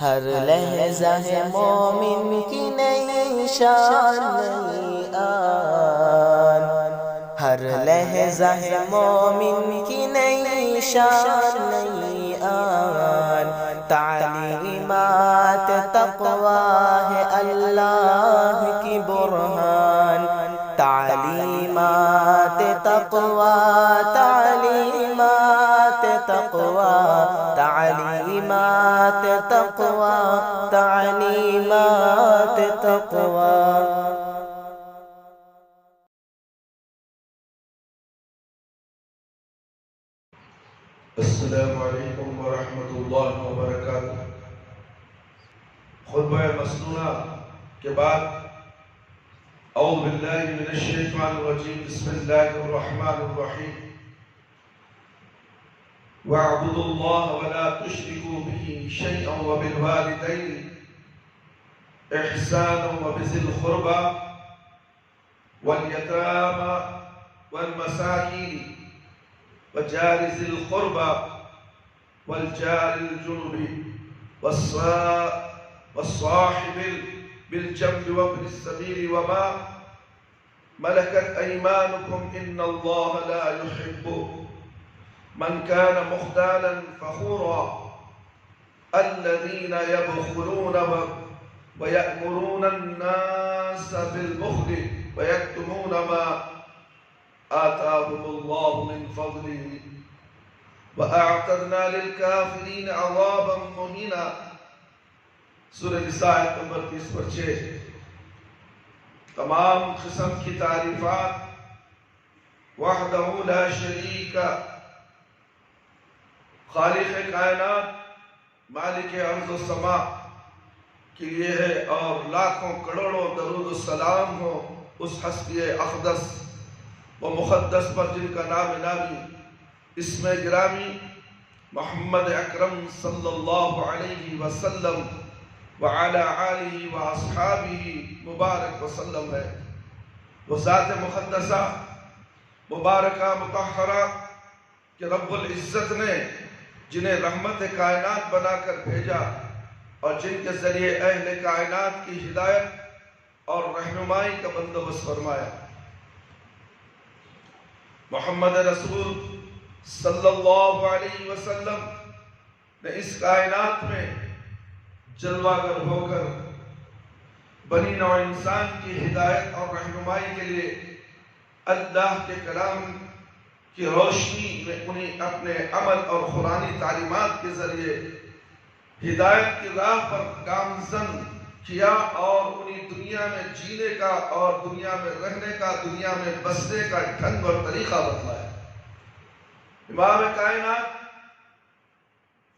ہر لحظہ ہے مومن کی نئی شان نئی آن، ہر لحظہ ہے مومن کی نئی شان نئی آن، تعلیمات تقویٰ ہے اللہ کی برہان، تعلیمات تقویٰ، تعلیمات تقویٰ، تعلیمات تقویٰ، تعلیمات تقویٰ۔ السلام علیکم ورحمۃ اللہ وبرکاتہ۔ خطبہ مسنونہ کے بعد اعوذ باللہ من الشیطان الرجیم، بسم اللہ الرحمن الرحیم۔ وَاعْبُدُوا اللَّهَ وَلَا تُشْرِكُوا بِهِ شَيْئًا وَبِالْوَالِدَيْنِ إِحْسَانًا وَبِذِي الْقُرْبَى وَالْيَتَامَى وَالْمَسَاكِينِ وجار ذي القربى والجار الجنب والصاحب بالجنب وابن السبيل وما ملكت أيمانكم إن الله لا يحب من كان مختالا فخورا الذين يبخلون ويأمرون الناس بالبخل ويكتمون ما آتاهم الله من فضله وأعتدنا للكافرين عذابا مهينا۔ سورہ نساء نمبر 30/6۔ تمام قسم کی تعریفات وحدہ لا شریک، خالق کائنات، مالک ارض و سما کے لیے ہے، اور لاکھوں کروڑوں درود و سلام ہو اس ہستی اقدس و مقدس پر جن کا نام نامی اسم گرامی محمد اکرم صلی اللہ علیہ وسلم وعلی آلہ واصحابہ مبارک وسلم ہے۔ وہ ذات مقدسہ مبارکہ مطہرہ کہ رب العزت نے جنہیں رحمت کائنات بنا کر بھیجا اور جن کے ذریعے اہل کائنات کی ہدایت اور رہنمائی کا بندوبست فرمایا۔ محمد رسول صلی اللہ علیہ وسلم نے اس کائنات میں جلوہ گر ہو کر بنی نوع انسان کی ہدایت اور رہنمائی کے لیے اللہ کے کلام کی روشنی میں انہیں اپنے عمل اور قرآنی تعلیمات کے ذریعے ہدایت کی راہ پر گامزن کیا، اور انہیں دنیا میں جینے کا اور دنیا میں رہنے کا، دنیا میں بسنے کا ڈھنگ اور طریقہ بتلایا۔ امام کائنات،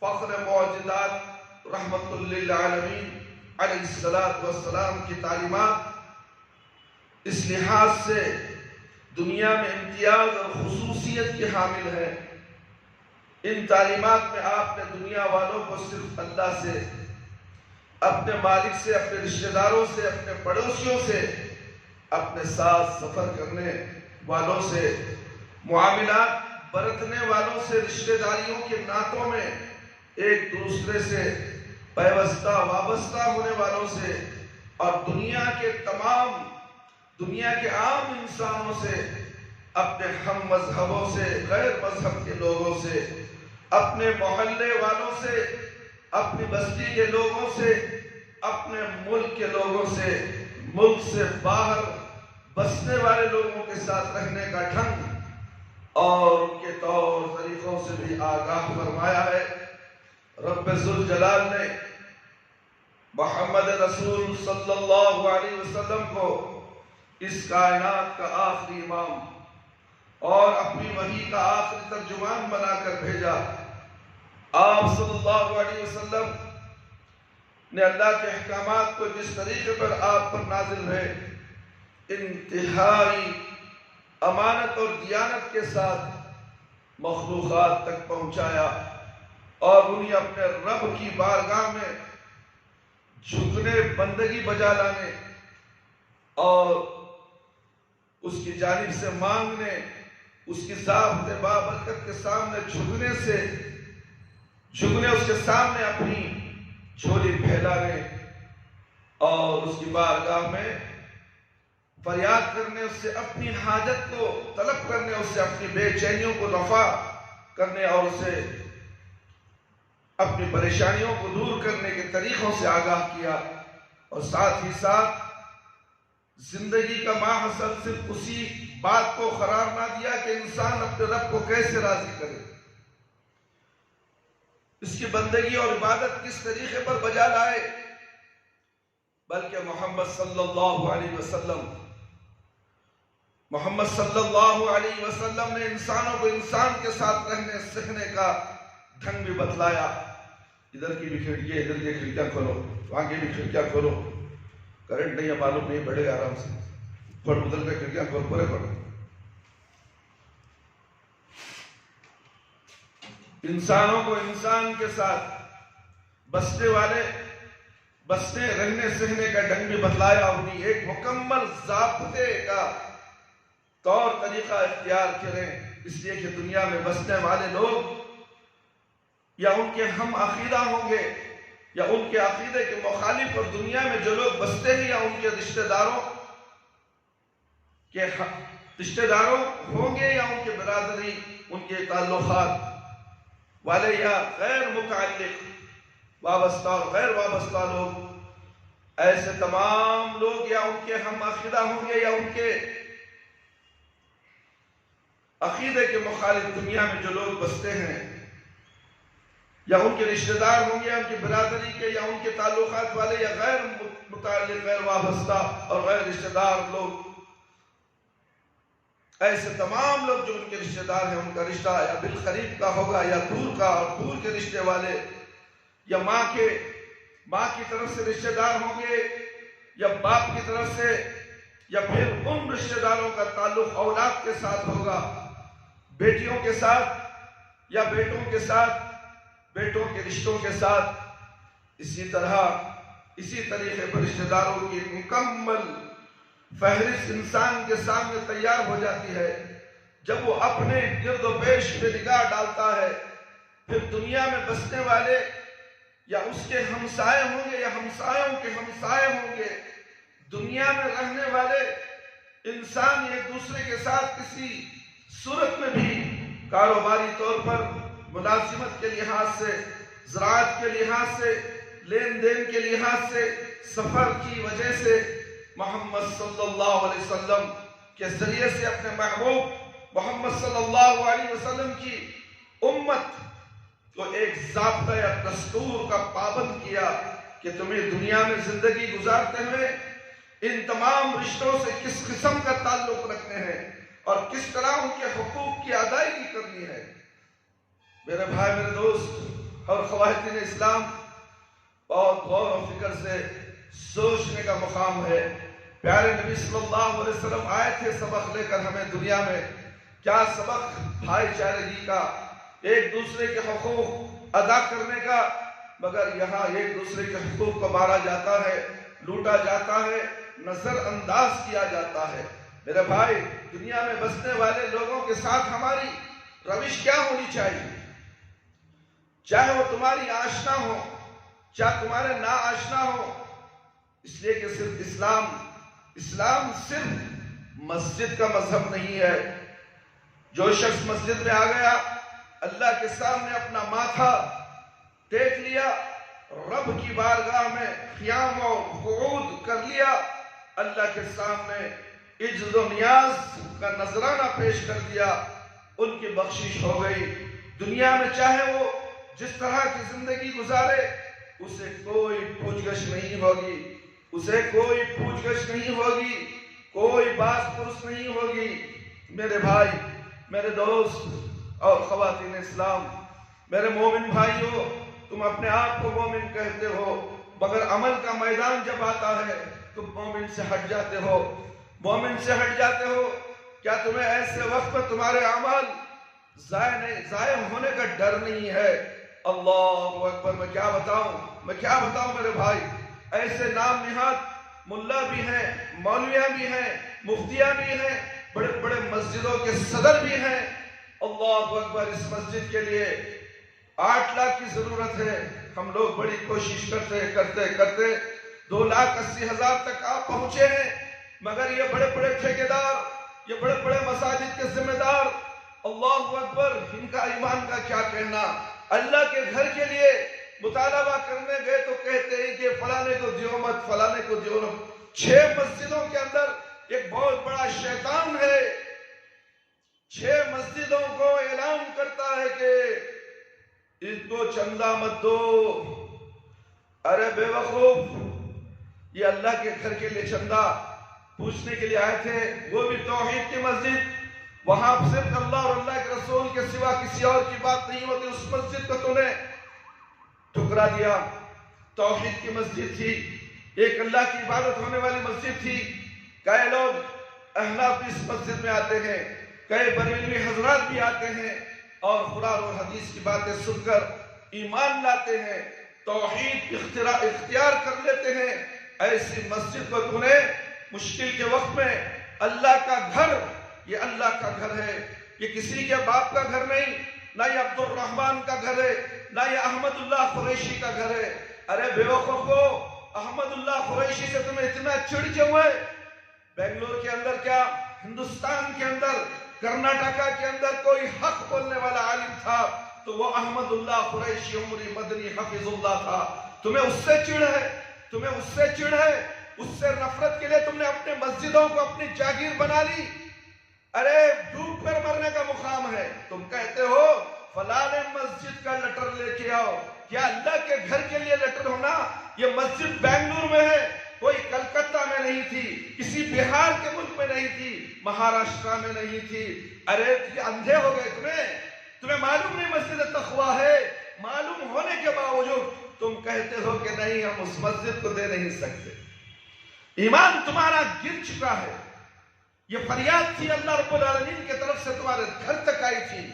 فخر موجودات، رحمت للعالمین علیہ السلام کی تعلیمات اس لحاظ سے دنیا میں امتیاز اور خصوصیت کی حامل ہے۔ ان تعلیمات میں آپ نے دنیا والوں کو صرف اللہ سے، اپنے مالک سے، اپنے رشتہ داروں سے، اپنے پڑوسیوں سے، اپنے ساتھ سفر کرنے والوں سے، معاملات برتنے والوں سے، رشتہ داریوں کے ناطوں میں ایک دوسرے سے پیوستہ وابستہ ہونے والوں سے، اور دنیا کے عام انسانوں سے، اپنے ہم مذہبوں سے، غیر مذہب کے لوگوں سے، اپنے محلے والوں سے، اپنی بستی کے لوگوں سے، اپنے ملک کے لوگوں سے، ملک سے باہر بسنے والے لوگوں کے ساتھ رہنے کا ڈھنگ اور ان کے طور طریقوں سے بھی آگاہ فرمایا ہے۔ رب ذوالجلال نے محمد رسول صلی اللہ علیہ وسلم کو اس کائنات کا آخری امام اور اپنی وحی کا آخری ترجمان بنا کر بھیجا۔ آپ صلی اللہ علیہ وسلم نے اللہ کے احکامات کو جس طریقے پر آپ پر نازل ہے انتہائی امانت اور دیانت کے ساتھ مخلوقات تک پہنچایا، اور انہیں اپنے رب کی بارگاہ میں جھکنے، بندگی بجا لانے اور اس کی جانب سے مانگنے، اس کی ذات بابرکت کے سامنے جھکنے اس کے سامنے اپنی جھولی پھیلانے اور اس کی بارگاہ میں فریاد کرنے، اس سے اپنی حاجت کو طلب کرنے، اس سے اپنی بے چینیوں کو رفع کرنے اور اسے اپنی پریشانیوں کو دور کرنے کے طریقوں سے آگاہ کیا، اور ساتھ ہی ساتھ زندگی کا ماحصل صرف اسی بات کو قرار نہ دیا کہ انسان اپنے رب کو کیسے راضی کرے، اس کی بندگی اور عبادت کس طریقے پر بجا لائے، بلکہ محمد صلی اللہ علیہ وسلم نے انسانوں کو انسان کے ساتھ رہنے سیکھنے کا ڈھنگ بھی بتلایا۔ ادھر کی بھی کھڑکیاں، ادھر کی کھڑکیاں کھولو، وہاں کی بھی کھڑکیاں کھولو، کرنٹ نہیں ہے معلوم نہیں بڑھے گا، آرام سے پھڑ ادھر کے کھڑکیاں کھول، پورے پڑھو۔ انسانوں کو انسان کے ساتھ بسنے رہنے سہنے کا ڈھنگ بھی بتلایا، انہیں ایک مکمل ضابطے کا طور طریقہ اختیار کریں، اس لیے کہ دنیا میں بسنے والے لوگ یا ان کے ہم عقیدہ ہوں گے یا ان کے عقیدے کے مخالف، اور دنیا میں جو لوگ بستے ہیں یا ان کے رشتہ داروں ہوں گے یا ان کے برادری، ان کے تعلقات والے یا غیر متعلق وابستہ اور غیر وابستہ لوگ، ایسے تمام لوگ یا ان کے ہم عقیدہ ہوں گے یا ان کے عقیدے کے مخالف دنیا میں جو لوگ بستے ہیں، یا ان کے رشتہ دار ہوں گے یا ان کی برادری کے یا ان کے تعلقات والے یا غیر متعلق غیر وابستہ اور غیر رشتہ دار لوگ، ایسے تمام لوگ جو ان کے رشتہ دار ہیں، ان کا رشتہ یا بالقریب کا ہوگا یا دور کا، اور دور کے رشتے والے یا ماں کی طرف سے رشتہ دار ہوں گے یا باپ کی طرف سے، یا پھر ان رشتہ داروں کا تعلق اولاد کے ساتھ ہوگا، بیٹیوں کے ساتھ یا بیٹوں کے ساتھ، بیٹوں کے رشتوں کے ساتھ، اسی طریقے پر رشتہ داروں کی مکمل فہرست انسان کے سامنے تیار ہو جاتی ہے۔ جب وہ اپنے گرد و پیش پہ نگاہ ڈالتا ہے، پھر دنیا میں بسنے والے یا اس کے ہمسائے ہوں گے یا ہمسایوں کے ہمسائے ہوں گے، دنیا میں رہنے والے انسان ایک دوسرے کے ساتھ کسی صورت میں بھی کاروباری طور پر، ملازمت کے لحاظ سے، زراعت کے لحاظ سے، لین دین کے لحاظ سے، سفر کی وجہ سے، محمد صلی اللہ علیہ وسلم کے ذریعے سے اپنے محبوب محمد صلی اللہ علیہ وسلم کی امت کو ایک ضابطہ یا دستور کا پابند کیا کہ تمہیں دنیا میں زندگی گزارتے ہوئے ان تمام رشتوں سے کس قسم کا تعلق رکھنے ہیں اور کس طرح ان کے حقوق کی ادائیگی کرنی ہے۔ میرے بھائی، میرے دوست اور خواتین اسلام، بہت غور و فکر سے سوچنے کا مقام ہے۔ پیارے نبی صلی اللہ علیہ وسلم آئے تھے سبق لے کر ہمیں دنیا میں، کیا سبق؟ بھائی چارگی کا، ایک دوسرے کے حقوق ادا کرنے کا، مگر یہاں ایک دوسرے کے حقوق کو مارا جاتا ہے، لوٹا جاتا ہے، نظر انداز کیا جاتا ہے۔ میرے بھائی، دنیا میں بسنے والے لوگوں کے ساتھ ہماری روش کیا ہونی چاہیے؟ چاہے وہ تمہاری آشنا ہو، چاہے تمہارے نا آشنا ہو، اس لیے کہ صرف اسلام صرف مسجد کا مذہب نہیں ہے۔ جو شخص مسجد میں آ گیا، اللہ کے سامنے اپنا ماتھا ٹیک لیا، رب کی بارگاہ میں قیام و قعود کر لیا، اللہ کے سامنے عجز و نیاز کا نذرانہ پیش کر دیا، ان کی بخشش ہو گئی۔ دنیا میں چاہے وہ جس طرح کی زندگی گزارے، اسے کوئی پوچھ گچھ نہیں ہوگی، کوئی باس پرس نہیں ہوگی۔ میرے بھائی، میرے دوست اور خواتین اسلام، میرے مومن بھائیوں، تم اپنے آپ کو مومن کہتے ہو، مگر عمل کا میدان جب آتا ہے تم مومن سے ہٹ جاتے ہو۔ کیا تمہیں ایسے وقت پر تمہارے اعمال ضائع ہونے کا ڈر نہیں ہے؟ اللہ اکبر! میں کیا بتاؤں میرے بھائی، ایسے نام نہاد ملا بھی ہیں، مولویاں بھی ہیں، مفتیاں بھی ہیں، بڑے بڑے مسجدوں کے صدر بھی ہیں۔ اللہ اکبر! اس مسجد کے لیے 8 لاکھ کی ضرورت ہے، ہم لوگ بڑی کوشش کرتے 2,80,000 تک آپ پہنچے ہیں، مگر یہ بڑے بڑے ٹھیکیدار، یہ بڑے بڑے مساجد کے ذمہ دار، اللہ اکبر، ان کا ایمان کا کیا کہنا؟ اللہ کے گھر کے لیے مطالبہ کرنے گئے تو کہتے ہیں کہ فلانے کو دیو مت، فلانے کو دیو مت۔ 6 مسجدوں کے اندر ایک بہت بڑا شیطان ہے، 6 مسجدوں کو اعلان کرتا ہے کہ اس کو چندہ مت دو۔ ارے بے وقوف، یہ اللہ کے گھر کے لیے چندہ پوچھنے کے لیے آئے تھے، وہ بھی توحید کی مسجد، وہاں صرف اللہ اور اللہ کے رسول کے سوا کسی اور کی بات نہیں ہوتی، اس مسجد کو تو نے ٹھکرا دیا۔ توحید کی مسجد تھی، ایک اللہ کی عبادت ہونے والی مسجد تھی۔ کئی لوگ احناف اس مسجد میں آتے ہیں، کئی بریلوی حضرات بھی آتے ہیں اور قرآن اور حدیث کی باتیں سن کر ایمان لاتے ہیں، توحید اختیار کر لیتے ہیں۔ ایسی مسجد کو تو نے مشکل کے وقت میں، اللہ کا گھر، یہ اللہ کا گھر ہے، یہ کسی کے باپ کا گھر نہیں، نہ یہ عبد الرحمن کا گھر ہے، نہ یہ احمد اللہ قریشی کا گھر ہے۔ ارے بے وقوفو، احمد اللہ قریشی سے تمہیں اتنا چڑ کیوں ہے؟ بنگلور کے اندر کیا، ہندوستان کے اندر، کرناٹکا کے اندر کوئی حق بولنے والا عالم تھا تو وہ احمد اللہ قریشی عمری مدنی حفظ اللہ تھا۔ تمہیں اس سے چڑ ہے، تمہیں اس سے چڑ ہے، اس سے نفرت کے لیے تم نے اپنے مسجدوں کو اپنی جاگیر بنا لی۔ ارے ڈوب کر مرنے کا مقام ہے، تم کہتے ہو فلاں مسجد کا لیٹر لے کے آؤ۔ کیا اللہ کے گھر کے لیے لیٹر ہونا؟ یہ مسجد بنگلور میں ہے، کوئی کلکتہ میں نہیں تھی، کسی بہار کے ملک میں نہیں تھی، مہاراشٹرا میں نہیں تھی۔ ارے یہ اندھے ہو گئے، تمہیں معلوم نہیں مسجد تقویٰ ہے، معلوم ہونے کے باوجود تم کہتے ہو کہ نہیں ہم اس مسجد کو دے نہیں سکتے۔ ایمان تمہارا گر چکا ہے۔ یہ فریاد تھی اللہ رب العالمین کی طرف سے تمہارے گھر تک آئی تھی،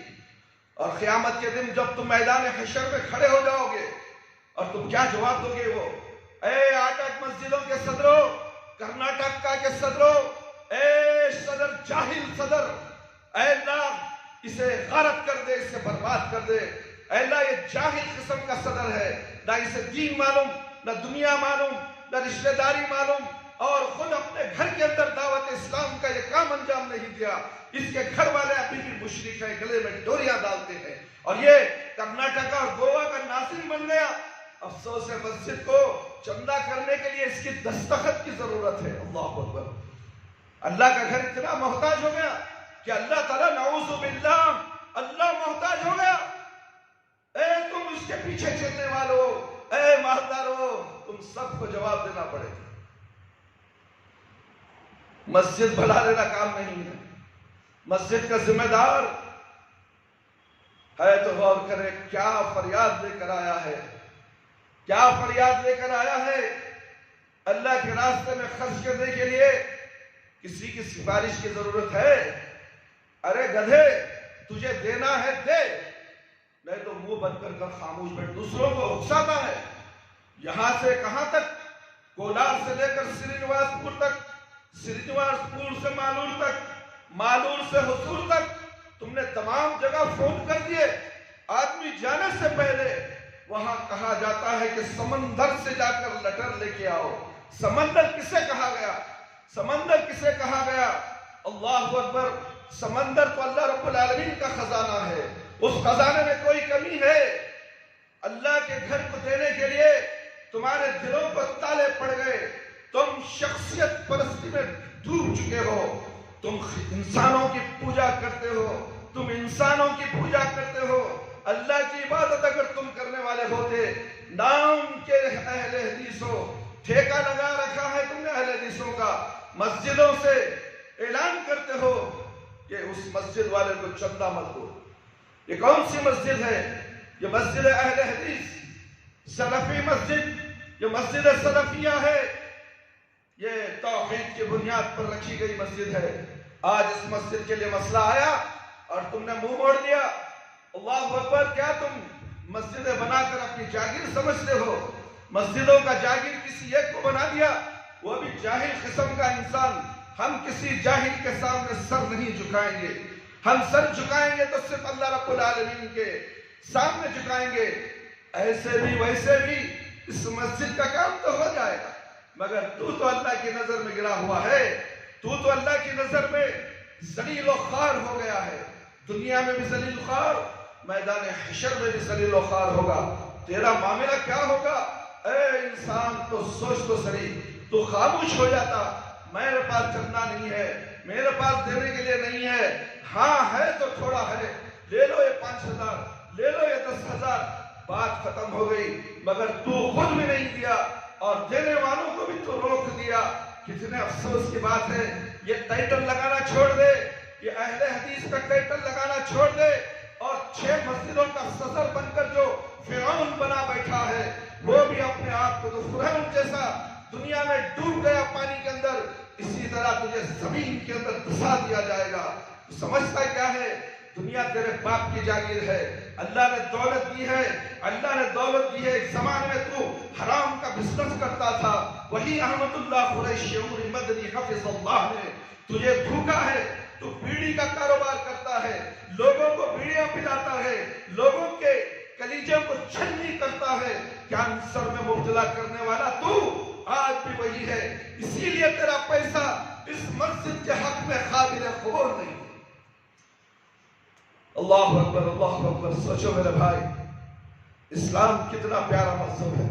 اور قیامت کے دن جب تم میدان حشر میں کھڑے ہو جاؤ گے اور تم کیا جواب دو گے؟ وہ اے آٹک مسجدوں کے صدروں، کرناٹکا کے صدروں، اے صدر، جاہل صدر، اے اللہ اسے غارت کر دے، اسے برباد کر دے۔ اے اللہ یہ جاہل قسم کا صدر ہے، نہ اسے دین معلوم، نہ دنیا معلوم، نہ رشتہ داری معلوم، اور خود اپنے گھر کے اندر دعوت اسلام کا یہ کام انجام نہیں دیا۔ اس کے گھر والے ابھی بھی مشرک ہیں، گلے میں ڈوریاں ڈالتے ہیں، اور یہ کرناٹکا اور گوا کا ناظم بن گیا۔ افسوس ہے، مسجد کو چندہ کرنے کے لیے اس کی دستخط کی ضرورت ہے۔ اللہ اکبر، اللہ کا گھر اتنا محتاج ہو گیا کہ اللہ تعالیٰ نعوذ باللہ، اللہ محتاج ہو گیا۔ اے تم اس کے پیچھے چلنے والوں، اے مالداروں، تم سب کو جواب دینا پڑے گا۔ مسجد بھلا لینا کام نہیں ہے، مسجد کا ذمہ دار ہے تو غور کرے کیا فریاد لے کر آیا ہے، کیا فریاد لے کر آیا ہے۔ اللہ کے راستے میں خرچ کرنے کے لیے کسی کی سفارش کی ضرورت ہے؟ ارے گدھے، تجھے دینا ہے دے، نہیں تو منہ بند کر خاموش بیٹھ۔ دوسروں کو اکساتا ہے، یہاں سے کہاں تک، کولار سے لے کر سرینواس پور تک، سرینواس پور سے مالور تک، مالور سے حصور تک، تم نے تمام جگہ فون کر دیے۔ آدمی جانے سے پہلے وہاں کہا جاتا ہے کہ سمندر سے جا کر لیٹر لے کے آؤ۔ سمندر کسے کہا گیا؟ سمندر کسے کہا گیا؟ اللہ اکبر، سمندر تو اللہ رب العالمین کا خزانہ ہے، اس خزانے میں کوئی کمی ہے؟ اللہ کے گھر کو دینے کے لیے تمہارے دلوں کو تالے پڑ گئے، تم شخصیت پرستی میں ڈوب چکے ہو، تم انسانوں کی پوجا کرتے ہو، تم انسانوں کی پوجا کرتے ہو۔ اللہ کی عبادت اگر تم کرنے والے ہوتے، نام کے اہل حدیث ہو، ٹھیکہ لگا رکھا ہے تم نے اہل حدیثوں کا، مسجدوں سے اعلان کرتے ہو کہ اس مسجد والے کو چندہ مت دو۔ یہ کون سی مسجد ہے؟ یہ مسجد اہل حدیث، سلفی مسجد، یہ مسجد سلفیہ ہے، یہ توحید کی بنیاد پر رکھی گئی مسجد ہے۔ آج اس مسجد کے لیے مسئلہ آیا اور تم نے منہ موڑ دیا۔ اللہ اکبر، کیا تم مسجدیں بنا کر اپنی جاگیر سمجھتے ہو؟ مسجدوں کا جاگیر کسی ایک کو بنا دیا، وہ بھی جاہل قسم کا انسان۔ ہم کسی جاہل کے سامنے سر نہیں جھکائیں گے، ہم سر جھکائیں گے تو صرف اللہ رب العالمین کے سامنے جھکائیں گے۔ ایسے بھی ویسے بھی اس مسجد کا کام تو ہو جائے گا، مگر تو اللہ کی نظر میں گرا ہوا ہے، تو اللہ کی نظر میں ذلیل و خوار ہو گیا ہے۔ دنیا میں بھی ذلیل و خوار، میدان حشر میں بھی ذلیل و خوار ہوگا۔ تیرا معاملہ کیا ہوگا؟ اے انسان تو سوچ تو صحیح، تو خاموش ہو جاتا، میرے پاس چندہ نہیں ہے، میرے پاس دینے کے لیے نہیں ہے، ہاں ہے تو تھوڑا ہے، لے لو یہ 5,000، لے لو یہ 10,000، بات ختم ہو گئی۔ مگر تو خود بھی نہیں دیا اور دینے والوں کو بھی تو روک دیا۔ کتنے افسوس کی بات ہے، یہ ٹائٹل لگانا چھوڑ دے، یہ اہل حدیث کا ٹائٹل لگانا چھوڑ دے، اور 6 مسجدوں کا صدر بن کر جو فرعون بنا بیٹھا ہے، وہ بھی اپنے آپ کو تو فرعون جیسا دنیا میں ڈوب گیا پانی کے اندر، اسی طرح تجھے زمین کے اندر دھسا دیا جائے گا۔ تو سمجھتا کیا ہے؟ دنیا تیرے باپ کی جاگیر ہے، اللہ نے دولت دی ہے، اللہ نے دولت دی ہے۔ ایک زمانے میں تو حرام کا بزنس کرتا تھا، وہی احمد اللہ قریشی عمر مدنی حفظ اللہ نے تجھے دھوکا ہے۔ تو بیڑی کا کاروبار کرتا ہے، لوگوں کو بیڑیاں پلاتا ہے، لوگوں کے کلیجے کو چھلنی کرتا ہے، کینسر میں مبتلا کرنے والا تو آج بھی وہی ہے۔ اسی لیے تیرا پیسہ اس مسجد کے حق میں قابل قبول نہیں۔ اللہ اکبر، اللہ اکبر۔ سوچو میرے بھائی، اسلام کتنا پیارا مذہب ہے،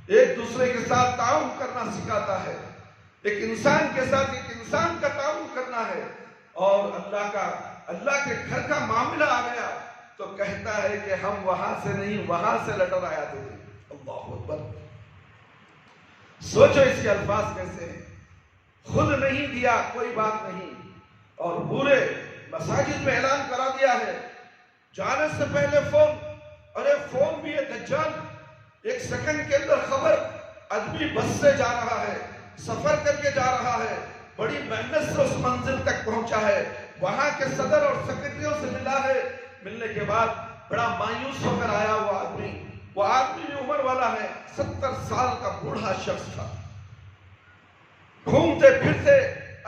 ایک دوسرے کے ساتھ تعاون کرنا سکھاتا ہے، ایک انسان کے ساتھ ایک انسان کا تعاون کرنا ہے۔ اور اللہ کے گھر کا معاملہ آ گیا تو کہتا ہے کہ ہم وہاں سے نہیں، وہاں سے لٹر آیا تھے۔ اللہ اکبر۔ سوچو اس کے الفاظ کیسے ہیں، خود نہیں دیا کوئی بات نہیں، اور پورے مساجد میں اعلان کرا دیا ہے، جانے سے پہلے فون، ارے فون بھی ہے دجال، 1 سیکنڈ کے اندر خبر، آدمی بس سے جا رہا ہے، سفر کر کے جا رہا ہے، بڑی محنت سے اس منزل تک پہنچا ہے، وہاں کے صدر اور سیکرٹریوں سے ملا ہے، ملنے کے بعد بڑا مایوس ہو کر آیا وہ آدمی بھی عمر والا ہے، 70 سال کا بوڑھا شخص تھا، گھومتے پھرتے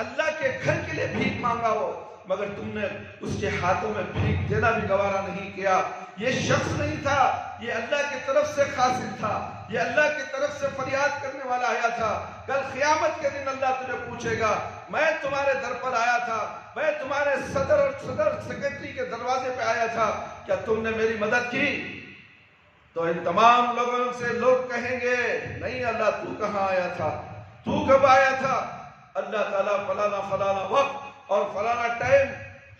اللہ کے گھر کے لیے بھیک مانگا وہ، مگر تم نے اس کے ہاتھوں میں بھیک دینا بھی گوارا نہیں کیا۔ یہ شخص نہیں تھا، یہ اللہ کی طرف سے قاصد تھا، یہ اللہ کی طرف سے فریاد کرنے والا آیا تھا۔ کل قیامت کے دن اللہ تجھے پوچھے گا، میں تمہارے در پر آیا تھا، میں تمہارے صدر سیکرٹری کے دروازے پہ آیا تھا، کیا تم نے میری مدد کی؟ تو ان تمام لوگوں سے لوگ کہیں گے، نہیں اللہ تو کہاں آیا تھا، تو کب آیا تھا؟ اللہ تعالیٰ فلانا وقت اور فلانا ٹائم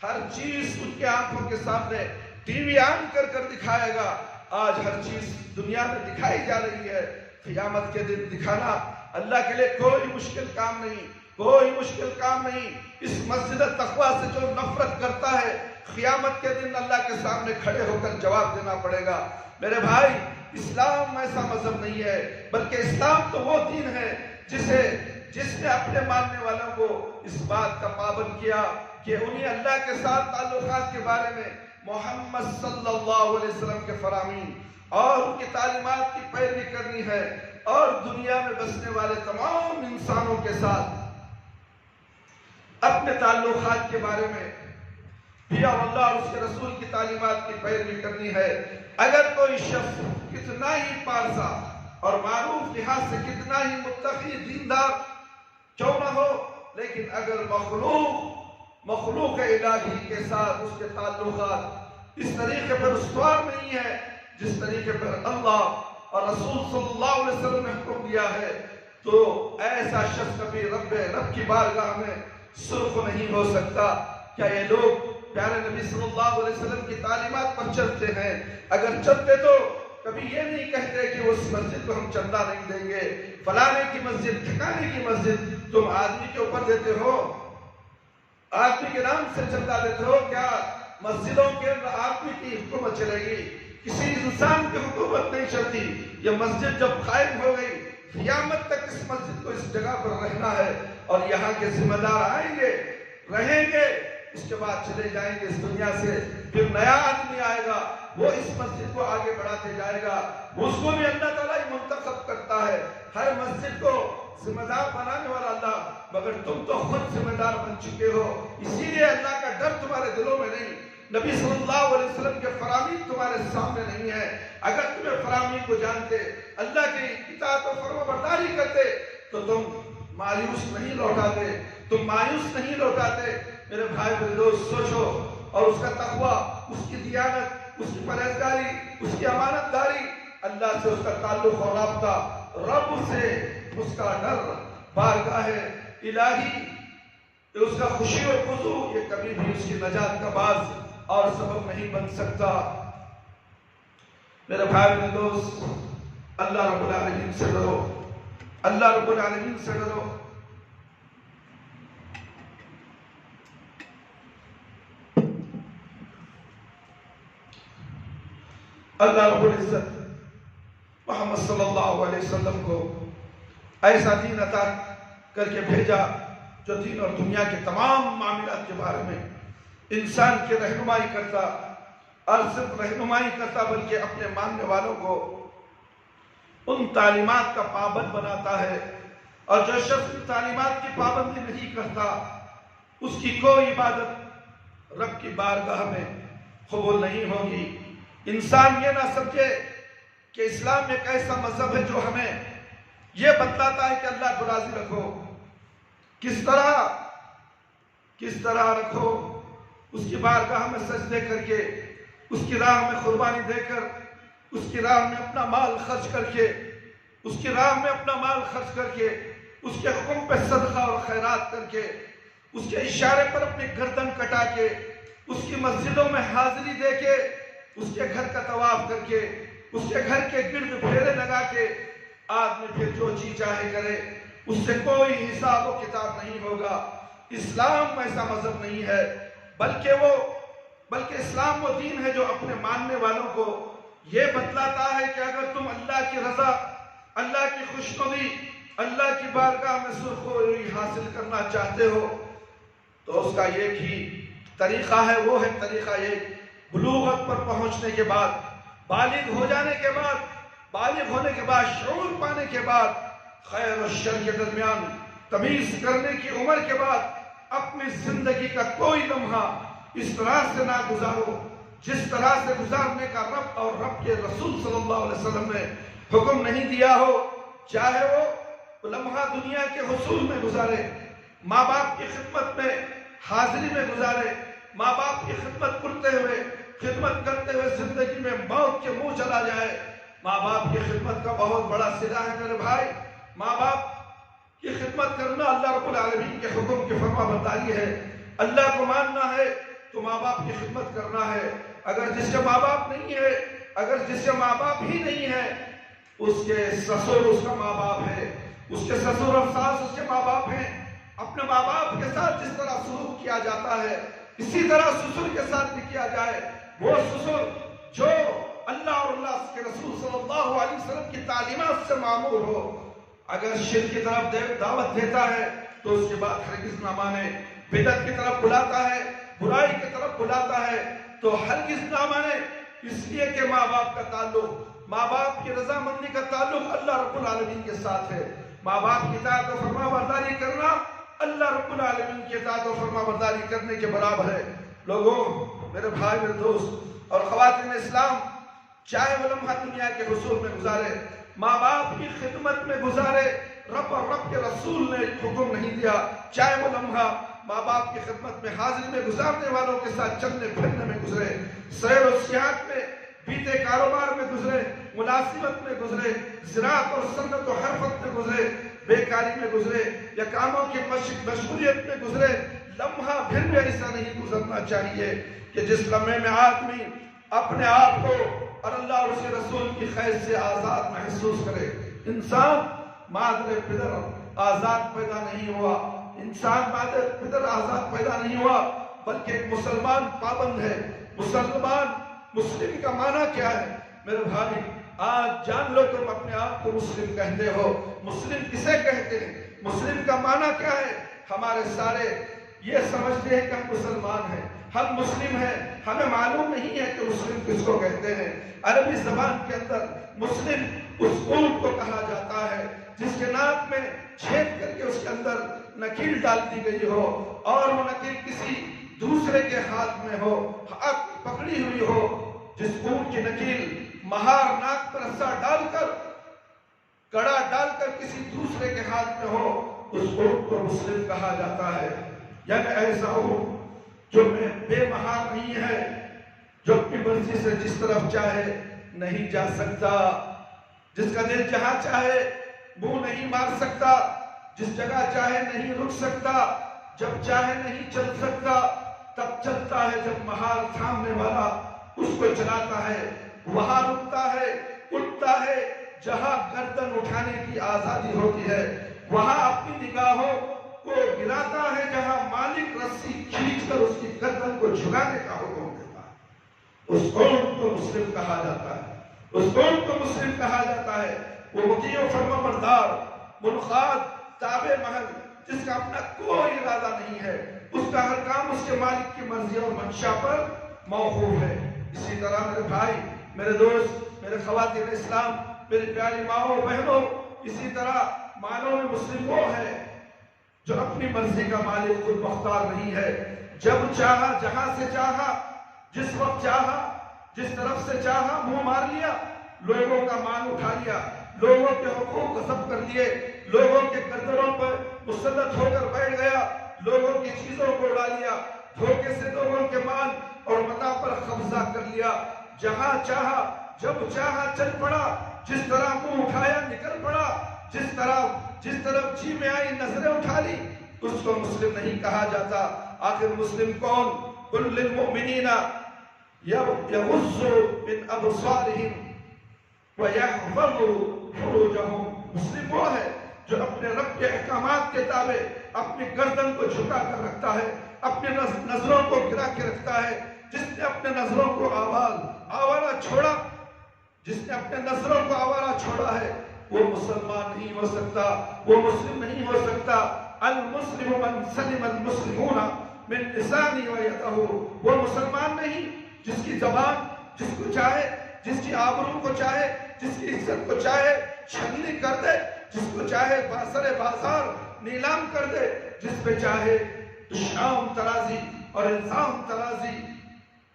ہر چیز ان کے آنکھوں کے سامنے ٹی وی آن کر دکھائے گا۔ آج ہر چیز دنیا میں دکھائی جا رہی ہے، قیامت کے دن دکھانا اللہ کے لیے کوئی مشکل کام نہیں، کوئی مشکل کام نہیں۔ اس مسجد تقویٰ سے جو نفرت کرتا ہے، قیامت کے دن اللہ کے سامنے کھڑے ہو کر جواب دینا پڑے گا۔ میرے بھائی، اسلام ایسا مذہب نہیں ہے، بلکہ اسلام تو وہ دین ہے جس نے اپنے ماننے والوں کو اس بات کا پابند کیا کہ انہیں اللہ کے ساتھ تعلقات کے بارے میں محمد صلی اللہ علیہ وسلم کے فرامین اور ان کی تعلیمات کی پیروی کرنی ہے، اور دنیا میں بسنے والے تمام انسانوں کے ساتھ اپنے تعلقات کے بارے میں بھی اللہ اور اس کے رسول کی تعلیمات کی پیروی کرنی ہے۔ اگر کوئی شخص کتنا ہی پارسا اور معروف لحاظ سے کتنا ہی متقی دیندار کیوں نہ ہو، لیکن اگر مخلوق الہی کے ساتھ اس کے تعلقات اس طریقے پر استوار نہیں ہے جس طریقے پر اللہ اور رسول صلی اللہ علیہ وسلم نے حکم دیا ہے، تو ایسا شخص کبھی رب کی بارگاہ میں سرخ نہیں ہو سکتا۔ کیا یہ لوگ پیارے نبی صلی اللہ علیہ وسلم کی تعلیمات پر چلتے ہیں؟ اگر چلتے تو کبھی یہ نہیں کہتے کہ اس مسجد کو ہم چندہ نہیں دیں گے، فلانے کی مسجد، ٹھکانے کی مسجد۔ تم آدمی کے اوپر دیتے ہو، آدمی کے نام سے چندہ دیتے ہو، کیا مسجدوں کے اندر آدمی کی حکومت چلے گی؟ کسی انسان کی حکومت نہیں چلتی۔ یہ مسجد جب قائم ہو گئی، قیامت تک اس مسجد کو اس جگہ پر رہنا ہے، اور یہاں کے ذمہ دار آئیں گے، رہیں گے، اس کے بعد چلے جائیں گے اس دنیا سے، پھر نیا آدمی آئے گا، وہ اس مسجد کو آگے بڑھاتے جائے گا، اس کو بھی اللہ تعالیٰ ہی منتخب کرتا ہے۔ ہر مسجد کو ذمہ دار بنانے والا اللہ، مگر تم تو خود ذمہ دار بن چکے ہو، اسی لیے اللہ کا ڈر تمہارے دلوں میں نہیں۔ نبی صلی اللہ علیہ وسلم کے فرامین تمہارے سامنے نہیں ہے. اگر تمہیں فرامین کو جانتے، اللہ کی اطاعت و فرما برداری کرتے تو تم مایوس نہیں لوٹاتے، تم مایوس نہیں لوٹاتے. میرے بھائی میرے دوست سوچو، اور اس کا تقوی، اس کی دیانت، اس کی پرہیزگاری، اس کی امانت داری، اللہ سے اس کا تعلق اور رابطہ، رب سے اس کا ڈر، بارگاہ الہی، اس کا خوشی اور خضوع، یہ کبھی بھی اس کی نجات کا باعث اور سبب نہیں بن سکتا. میرے بھائی میرے دوست، اللہ رب العالمین سے ڈرو، اللہ رب العالمین سے ڈرو. اللہ رب العزت محمد صلی اللہ علیہ وسلم کو ایسا دین عطا کر کے بھیجا جو دین اور دنیا کے تمام معاملات کے بارے میں انسان کی رہنمائی کرتا، اور صرف رہنمائی کرتا بلکہ اپنے ماننے والوں کو ان تعلیمات کا پابند بناتا ہے. اور جو شخص ان تعلیمات کی پابندی نہیں کرتا، اس کی کوئی عبادت رب کی بارگاہ میں قبول نہیں ہوگی. انسان یہ نہ سمجھے کہ اسلام ایک ایسا مذہب ہے جو ہمیں یہ بتلاتا ہے کہ اللہ کو راضی رکھو، کس طرح رکھو، اس کی بارگاہ میں سجدے کر کے، اس کی راہ میں قربانی دے کر، اس کی راہ میں اپنا مال خرچ کر کے، اس کی راہ میں اپنا مال خرچ کر کے، اس کے حکم پہ صدقہ اور خیرات کر کے، اس کے اشارے پر اپنی گردن کٹا کے، اس کی مسجدوں میں حاضری دے کے، اس کے گھر کا طواف کر کے، اس کے گھر کے گرد پھیرے لگا کے آدمی پھر جو چیز چاہے کرے، اس سے کوئی حساب و کتاب نہیں ہوگا. اسلام ایسا مذہب نہیں ہے، بلکہ اسلام وہ دین ہے جو اپنے ماننے والوں کو یہ بتلاتا ہے کہ اگر تم اللہ کی رضا، اللہ کی خوشنودی، اللہ کی بارگاہ میں سرخروئی حاصل کرنا چاہتے ہو تو اس کا ایک ہی طریقہ ہے، وہ ہے طریقہ ایک. بلوغت پر پہنچنے کے بعد، بالغ ہو جانے کے بعد، بالغ ہونے کے بعد، شعور پانے کے بعد، خیر و شر کے درمیان تمیز کرنے کی عمر کے بعد اپنی زندگی کا کوئی لمحہ اس طرح سے نہ گزارو جس طرح سے گزارنے کا رب اور رب کے رسول صلی اللہ علیہ وسلم نے حکم نہیں دیا ہو. چاہے وہ لمحہ دنیا کے حصول میں گزارے، ماں باپ کی خدمت میں حاضری میں گزارے، ماں باپ کی خدمت کرتے ہوئے زندگی میں موت کے منہ چلا جائے. ماں باپ کی خدمت کا بہت بڑا صلہ ہے میرے بھائی. ماں باپ کی خدمت کرنا اللہ رب العالمین کے حکم کی فرما برداری ہے. اللہ کو ماننا ہے تو ماں باپ کی خدمت کرنا ہے. اگر جس کے ماں باپ نہیں ہے، اگر جس کے ماں باپ ہی نہیں ہے، اس کے سسر اس کا ماں باپ ہے، اس کے سسر اور ساس اس کے ماں باپ ہیں. اپنے ماں باپ کے ساتھ جس طرح سلوک کیا جاتا ہے اسی طرح سسر کے ساتھ بھی کیا جائے. وہ سسر جو اللہ اور اللہ کے رسول صلی اللہ علیہ وسلم کی تعلیمات سے معمور ہو، اگر شرک کی طرف دعوت دیتا ہے تو اس کے بعد ہرگز نہ مانے. بدعت کی طرف بلاتا ہے، برائی کی طرف بلاتا ہے تو ہرگز نہ مانے. اس لیے کہ ماں باپ کا تعلق، ماں باپ کی رضامندی کا تعلق اللہ رب العالمین کے ساتھ ہے. ماں باپ کی اطاعت و فرما برداری کرنا اللہ رب العالمین کی اطاعت و فرما برداری کرنے کے برابر ہے. لوگوں، میرے بھائی میرے دوست اور خواتین اسلام، چاہے وہ لمحہ دنیا کے حصول میں گزارے، ماں باپ کی خدمت میں گزارے، رب اور رب کے رسول نے حکم نہیں دیا. چاہے وہ لمحہ ماں باپ کی خدمت میں حاضری میں گزارنے والوں کے ساتھ چلنے پھرنے میں گزرے، سیر و سیاحت میں، بیتے کاروبار میں گزرے، ملازمت میں گزرے، زراعت اور صنعت و حرفت میں گزرے، بیکاری میں گزرے یا کاموں کی مشغولیت میں گزرے، لمحہ پھر بھی ایسا نہیں گزرنا چاہیے کہ جس لمحے میں آدمی اپنے آپ کو اور اللہ اور اس کے رسول کی خیر سے آزاد محسوس کرے. انسان مادر پدر آزاد پیدا نہیں ہوا، انسان مادر پدر آزاد پیدا نہیں ہوا، بلکہ ایک مسلمان پابند ہے. مسلم کا معنی کیا ہے میرے بھائی؟ آج جان لو تم اپنے آپ کو مسلم کہتے ہو. مسلم کسے کہتے ہیں؟ مسلم کا معنی کیا ہے؟ ہمارے سارے یہ سمجھتے ہیں کہ ہم مسلمان ہیں، ہم مسلم ہیں، ہمیں معلوم نہیں ہے کہ مسلم کس کو کہتے ہیں. عربی زبان کے اندر مسلم اس اونٹ کو کہا جاتا ہے جس کے ناک میں چھید کر کے اس کے اندر نکیل ڈال دی گئی ہو، اور وہ نکیل کسی دوسرے کے ہاتھ میں ہو، ہاتھ پکڑی ہوئی ہو، جس اونٹ کی نکیل مہار ناک پر رسا ڈال کر، کڑا ڈال کر کسی دوسرے کے ہاتھ میں ہو، اس اونٹ کو مسلم کہا جاتا ہے۔ یعنی ایسا اونٹ جو بے مہار نہیں ہے، جو اپنی مرضی سے جس طرف چاہے نہیں جا سکتا، جس کا دل جہاں چاہے منہ نہیں مار سکتا، جس جگہ چاہے نہیں رک سکتا، جب چاہے نہیں چل سکتا، تب چلتا ہے جب مہار تھامنے والا اس کو چلاتا ہے، وہاں رکتا ہے، اٹھتا ہے جہاں گردن اٹھانے کی آزادی ہوتی ہے، وہاں اپنی نگاہوں کو گراتا ہے جہاں مالک رسی کھینچ کر اس کی گردن کو جھکانے کا حکم دیتا ہے۔ اس اونٹ کو مسلم کہا جاتا ہے، اس اونٹ کو مسلم کہا جاتا ہے۔ وہ مطیع و فرما بردار، منقاد، تابع محل، جس کا اپنا کوئی ارادہ نہیں ہے، اس کا ہر کام اس کے مالک کی مرضی اور منشا پر موقوف ہے۔ اسی طرح میرے بھائی، میرے دوست، میرے خواتین اسلام، میری پیاری ماؤں بہنوں، اسی طرح معنوں میں مسلم وہ ہے جو اپنی مرضی کا مالک خود مختار نہیں ہے، جب چاہا، جہاں سے چاہا، جس وقت چاہا، جس طرف سے چاہا منہ مار لیا، لوگوں کا مال اٹھا لیا، لوگوں کے حقوق غصب کر لیے، لوگوں کے گردنوں پر مسلط ہو کر بیٹھ گیا، لوگوں کی چیزوں کو اڑا لیا، دھوکے سے لوگوں کے مال اور متاع پر قبضہ کر لیا، جہاں چاہا، جب چاہا چل پڑا، جس طرح منہ اٹھایا نکل پڑا، جس طرف جی میں آئی نظریں اٹھا لی، اس کو مسلم نہیں کہا جاتا۔ آخر مسلم کون؟ قل للمؤمنین یغضوا من ابصارہم وَيَحْفَظُوا فُرُوجَهُمْ۔ مسلم وہ ہے جو اپنے رب کے احکامات کے تابع اپنی گردن کو جھکا کر رکھتا ہے، اپنی نظروں کو گرا کے رکھتا ہے۔ جس نے اپنے نظروں کو آوارہ چھوڑا، جس نے اپنے نظروں کو آوارہ چھوڑا ہے، وہ مسلمان نہیں ہو سکتا، وہ مسلم نہیں ہو سکتا۔ المسلم من سلم المسلمون من لسانہ ویدہ۔ وہ مسلمان نہیں جس کی زبان جس کو چاہے، جس کی آبرو کو چاہے، جس کی عزت کو چاہے چھلنی کر دے، جس کو چاہے باسر بازار نیلام کر دے، جس پہ چاہے شام ترازی اور الزام ترازی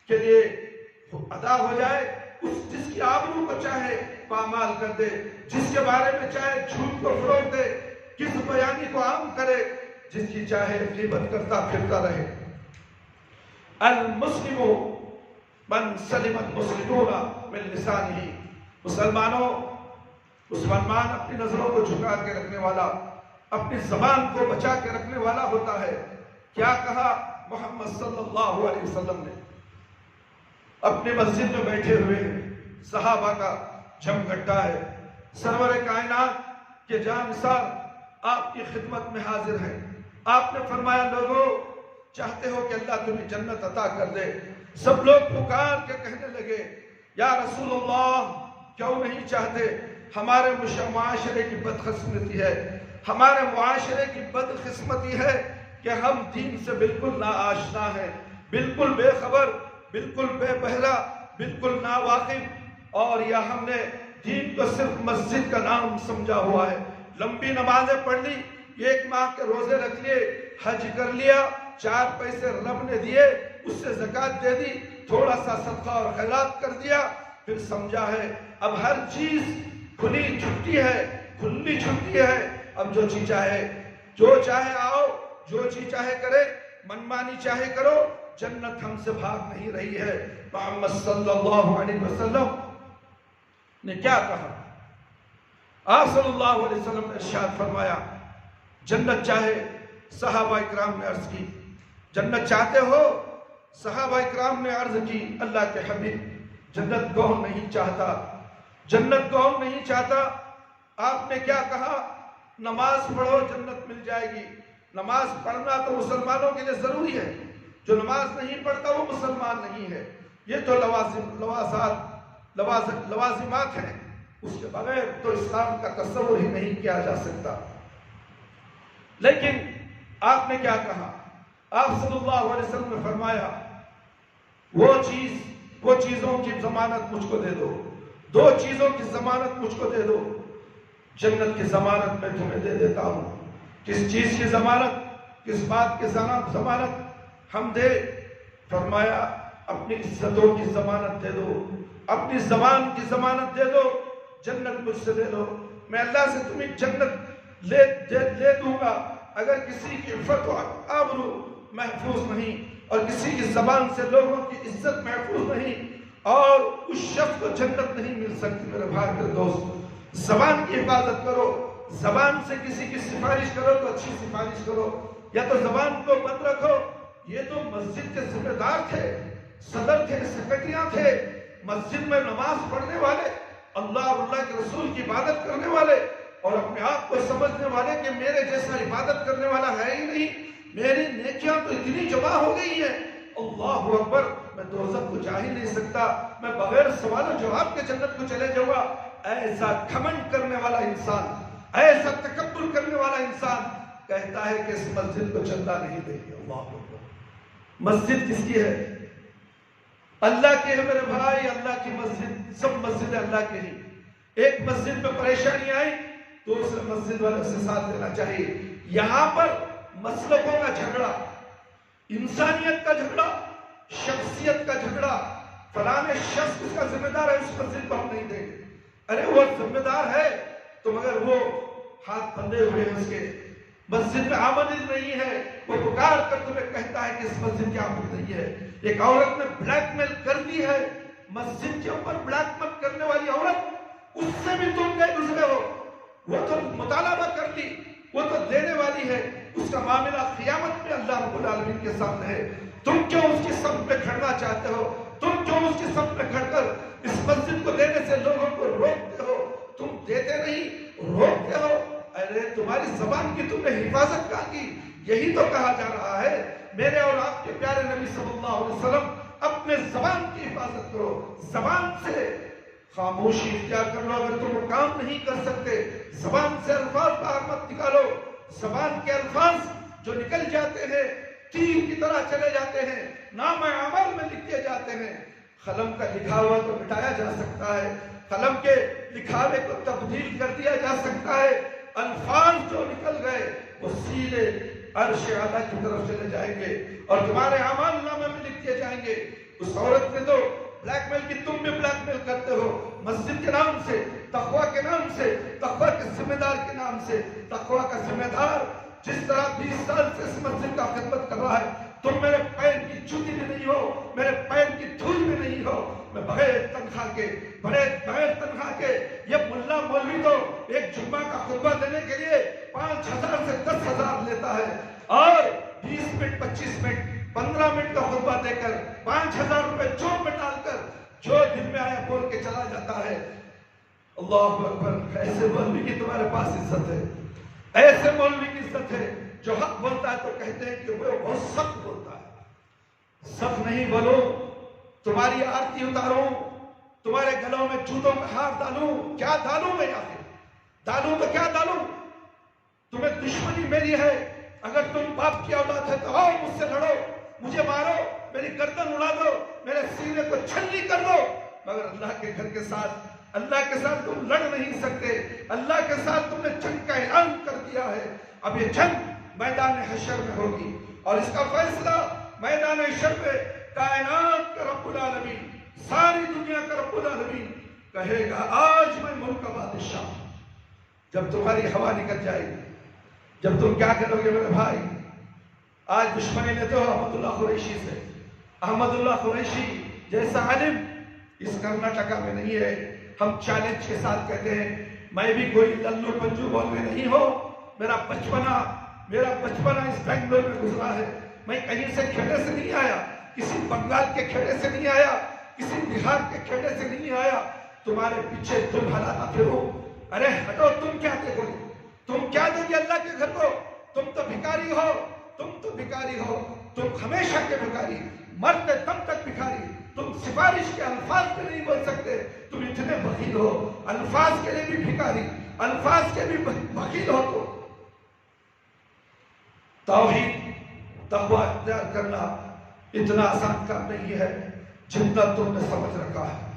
کے لیے ادا ہو جائے، جس کی آبرو کو چاہے پامال کر دے، جس کے بارے میں چاہے جھوٹ کو فروغ دے، کس بیانی کو عام کرے، جس کی چاہے غیبت کرتا پھرتا رہے۔ المسلم من سلم المسلمون من لسانہ۔ مسلمان اپنی نظروں کو جھکا کے رکھنے والا، اپنی زبان کو بچا کے رکھنے والا ہوتا ہے۔ کیا کہا محمد صلی اللہ علیہ وسلم نے؟ اپنے مسجد میں بیٹھے ہوئے ہیں، صحابہ کا جمگھٹا ہے، سرور کائنات کے جانثار آپ کی خدمت میں حاضر ہیں۔ آپ نے فرمایا، لوگوں چاہتے ہو کہ اللہ تمہیں جنت عطا کر دے؟ سب لوگ پکار کے کہنے لگے، یا رسول اللہ کیوں نہیں چاہتے؟ ہمارے معاشرے کی بدقسمتی ہے، ہمارے معاشرے کی بدقسمتی ہے کہ ہم دین سے بالکل ناآشنا ہیں، بالکل بے خبر، بالکل بے بہرا، بالکل ناواقف، اور یا ہم نے دین کو صرف مسجد کا نام سمجھا ہوا ہے۔ لمبی نمازیں پڑھ لی، 1 ماہ کے روزے رکھ لیے، حج کر لیا، 4 پیسے رب نے دیے، اس سے زکوٰۃ دے دی، تھوڑا سا صدقہ اور خیرات کر دیا، پھر سمجھا ہے اب ہر چیز کھلی چھٹی ہے، اب جو چیز چاہے آؤ، جو چیز چاہے کرے، منمانی چاہے کرو، جنت ہم سے بھاگ نہیں رہی ہے۔ محمد صلی اللہ علیہ وسلم نے کیا کہا؟ آپ صلی اللہ علیہ وسلم نے ارشاد فرمایا، جنت چاہے؟ صحابہ اکرام نے عرض کی، جنت چاہتے ہو؟ صحابہ اکرام نے عرض کی، اللہ کے حبیب جنت کون نہیں چاہتا، جنت کون نہیں چاہتا؟ آپ نے کیا کہا؟ نماز پڑھو جنت مل جائے گی۔ نماز پڑھنا تو مسلمانوں کے لیے ضروری ہے، جو نماز نہیں پڑھتا وہ مسلمان نہیں ہے۔ یہ تو لوازمات ہیں، اس کے بغیر تو اسلام کا تصور ہی نہیں کیا جا سکتا۔ لیکن آپ نے کیا کہا؟ آپ صلی اللہ علیہ وسلم نے فرمایا، وہ چیزوں کی ضمانت مجھ کو دے دو، 2 چیزوں کی ضمانت مجھ کو دے دو، جنت کی ضمانت میں تمہیں دے دیتا ہوں۔ کس چیز کی ضمانت؟ کس بات کی ضمانت؟ ہم دے فرمایا اپنی عزتوں کی ضمانت دے دو، اپنی زبان کی ضمانت دے دو، جنت مجھ سے لے لو، میں اللہ سے تمہیں جنت لے دوں گا اگر کسی کی عفت و آبرو محفوظ نہیں اور کسی کی زبان سے لوگوں کی عزت محفوظ نہیں اور اس شخص کو جنت نہیں مل سکتی۔ میرے بھائی میرے دوست، زبان کی حفاظت کرو، زبان سے کسی کی سفارش کرو تو اچھی سفارش کرو، یا تو زبان کو بند رکھو۔ یہ تو مسجد کے ذمہ دار تھے، صدر تھے، سیکرٹریاں تھے، مسجد میں نماز پڑھنے والے، اللہ اور اللہ کے رسول کی عبادت کرنے والے اور اپنے آپ کو سمجھنے والے کہ میرے جیسا عبادت کرنے والا ہے ہی نہیں، میری نیکیاں تو اتنی جمع ہو گئی ہیں، اللہ اکبر، میں دوزخ کو جا ہی نہیں سکتا، میں بغیر سوال و جواب کے جنت کو چلے جاؤں گا۔ ایسا گھمنڈ کرنے والا انسان، ایسا تکبر کرنے والا انسان کہتا ہے کہ اس مسجد کو چندہ نہیں دے گی۔ اللہ اکبر، مسجد کس کی ہے؟ اللہ کی ہے میرے بھائی، اللہ کی مسجد، سب مسجدیں اللہ کی ہی۔ ایک مسجد میں پریشانی آئی دوسرے مسجد والے سے ساتھ دینا چاہیے۔ یہاں پر مسلکوں کا جھگڑا، انسانیت کا جھگڑا، شخصیت کا جھگڑا، فلانے شخص اس کا ذمہ دار ہے، اس مسجد کو ہم نہیں دیں گے۔ ارے وہ ذمہ دار ہے تو مگر وہ ہاتھ بندھے ہوئے ہیں، اس کے مسجد میں آمد نہیں ہے، وہ پکار کر تمہیں کہتا ہے کہ اس مسجد کی آمد نہیں ہے۔ ایک عورت نے بلیک میل کر دی ہے، مسجد کے اوپر بلیک میل کرنے والی عورت، اس سے بھی تم گئے گزرے ہو، وہ تو مطالبہ کر لی، وہ تو دینے والی ہے، اس کا معاملہ قیامت میں اللہ رب العالمین کے سامنے ہے۔ تم کیوں اس کی سمت میں کھڑنا چاہتے ہو؟ تم کیوں اس کی سمت میں کھڑ کر اس مسجد کو دینے سے لوگوں کو روکتے ہو؟ تم دیتے نہیں، روکتے ہو۔ ارے تمہاری زبان کی تم نے حفاظت کہاں کی؟ یہی تو کہا جا رہا ہے میرے اور آپ کے پیارے نبی صلی اللہ علیہ وسلم، اپنے زبان کی حفاظت کرو، زبان سے خاموشی اختیار کر لو۔ اگر تم وہ کام نہیں کر سکتے، زبان سے الفاظ باہر مت نکالو۔ زبان کے الفاظ جو نکل جاتے ہیں تیر کی طرح چلے جاتے ہیں، نام اعمال میں لکھے جاتے ہیں۔ قلم کا لکھا ہوا تو مٹایا جا سکتا ہے، قلم کے لکھاوے کو تبدیل کر دیا جا سکتا ہے۔ الفاظ جو نکل گئے وہ سیدھے عرش اعلیٰ کی طرف چلے جائیں گے اور تمہارے اعمال نامے میں لکھ دیے جائیں گے۔ اس عورت نے تو بلیک میل کی، تم بھی بلیک میل کرتے ہو، مسجد کے نام سے، تقویٰ کے نام سے، تقویٰ کے ذمہ دار کے نام سے۔ تقویٰ کا ذمہ دار جس طرح 20 سال سے اس مسجد کا خدمت کر رہا ہے، تم میرے پیر کی جوتی بھی نہیں ہو، میرے پیر کی دھول بھی نہیں ہو۔ میں بغیر تنخواہ کے، بغیر تنخواہ کے، یہ ملا مولوی تو ایک جمعہ کا خطبہ دینے کے لیے 5,000 سے 10,000 لیتا ہے، اور 20 منٹ، 25 منٹ، 15 منٹ کا خطبہ دے کر 5,000 روپے جوب میں ڈال کر جو دل میں آیا بول کے چلا جاتا ہے۔ اللہ اکبر، ایسے مولوی کی تمہارے پاس عزت ہے، ایسے مولوی کی عزت ہے جو حق بولتا ہے تو کہتے ہیں کہ وہ بہت سخت بولتا ہے۔ سخت نہیں بولو، تمہاری آرتی اتاروں، تمہارے گلوں میں جوتوں کا ہار ڈالوں، کیا ڈالوں میں آخر؟ ڈالوں تو کیا ڈالوں؟ تمہیں دشمنی میری ہے، اگر تم باپ کی اولاد ہے تو آؤ مجھ سے لڑو، مجھے مارو، میری گردن اڑا دو، میرے سینے کو چھلنی کر دو، مگر اللہ کے گھر کے ساتھ، اللہ کے ساتھ تم لڑ نہیں سکتے۔ اللہ کے ساتھ تم نے جنگ کا اعلان کر دیا ہے۔ اب یہ جنگ میدان حشر میں ہوگی اور اس کا فیصلہ میدان حشر میں کائنات کا رب العالمین، ساری دنیا کا رب العالمین کہے گا آج میں ملک کا بادشاہ ہوں۔ جب تمہاری ہوا نکل جائے گی، جب تم کیا کرو گے میرے بھائی؟ آج دشمنی لیتے ہو احمد اللہ قریشی سے۔ احمد اللہ قریشی جیسا عالم اس کرناٹکا میں نہیں ہے۔ ہم چیلنج کے ساتھ کہتے ہیں، میں بھی کوئی للو پنجو بولنے نہیں ہو، میرا بچپنا اس بنگلور میں گزرا ہے۔ میں کہیں سے کھیڑے سے نہیں آیا، کسی بنگال کے کھیڑے سے نہیں آیا، کسی بہار کے کھیڑے سے نہیں آیا۔ تمہارے پیچھے تم ہلاتا پھرو، ارے ہٹو، تم کیا دے گے؟ تم کیا دو گے اللہ کے گھر کو؟ تم تو بھکاری ہو، تم تو بھکاری ہو، تم ہمیشہ کے بھکاری، مرتے دم تک بھکاری۔ تم سفارش کے الفاظ پہ نہیں بول سکتے، تم اتنے بخیل ہو، الفاظ کے لیے بھی بھکاری، الفاظ کے بھی بخیل ہو۔ تو توحید، تقویٰ اختیار کرنا اتنا آسان کام نہیں ہے جتنا تم نے سمجھ رکھا ہے۔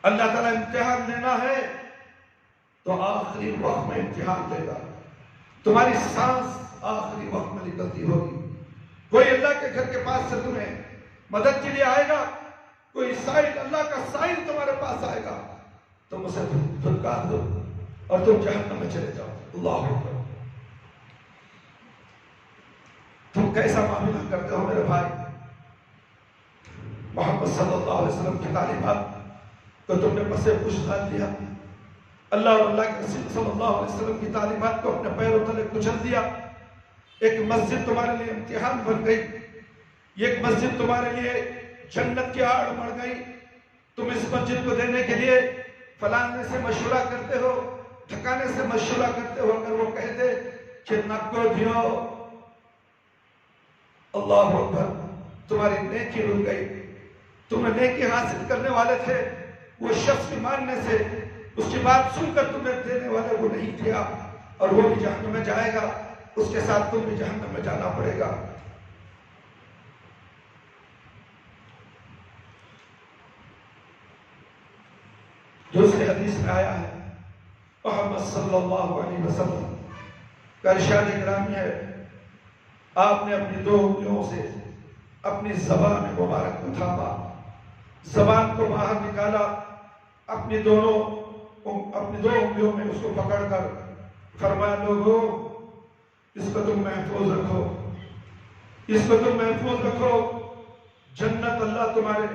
اللہ تعالیٰ امتحان لینا ہے تو آخری وقت میں امتحان لے گا۔ تمہاری سانس آخری وقت میں نکلتی ہوگی، کوئی اللہ کے گھر کے پاس سے تمہیں مدد کے لیے آئے گا، کوئی سائل، اللہ کا سائل تمہارے پاس آئے گا، تم اسے دھتکار دو اور تم جہنم میں چلے جاؤ۔ اللہ اکبر۔ تم کیسا معاملہ کرتے ہو میرے بھائی؟ محمد صلی اللہ علیہ وسلم کی تعلیمات کو تم نے پسے پوش ڈال دیا، اللہ اور اللہ کے رسول صلی اللہ علیہ وسلم کی تعلیمات کو اپنے پیروں تلے کچل دیا۔ ایک مسجد تمہارے لیے امتحان بن گئی، یہ ایک مسجد تمہارے لیے جنت کی آڑ بڑھ گئی۔ تم اس مسجد کو دینے کے لیے فلانے سے مشورہ کرتے ہو، ٹھکانے سے مشورہ کرتے ہو، اگر وہ کہتے کہ نکو دیو، اللہ اکبر، تمہاری نیکی رک گئی۔ تم نیکی حاصل کرنے والے تھے، وہ شخص کی ماننے سے، اس کی بات سن کر تمہیں دینے والے وہ نہیں دیا، اور وہ بھی جہنم میں جائے گا، اس کے ساتھ تم بھی جہنم میں جانا پڑے گا۔ دوسری حدیث میں آیا ہے، محمد صلی اللہ علیہ وسلم کا ارشاد گرامی ہے، آپ نے اپنی دو انگلیوں سے اپنی زبان مبارک کو تھاما، زبان کو باہر نکالا، اپنی دو انگلیوں میں اس کو پکڑ کر فرمایا، لوگوں اس کو تم محفوظ رکھو، اس کو تم محفوظ رکھو، جنت اللہ تمہارے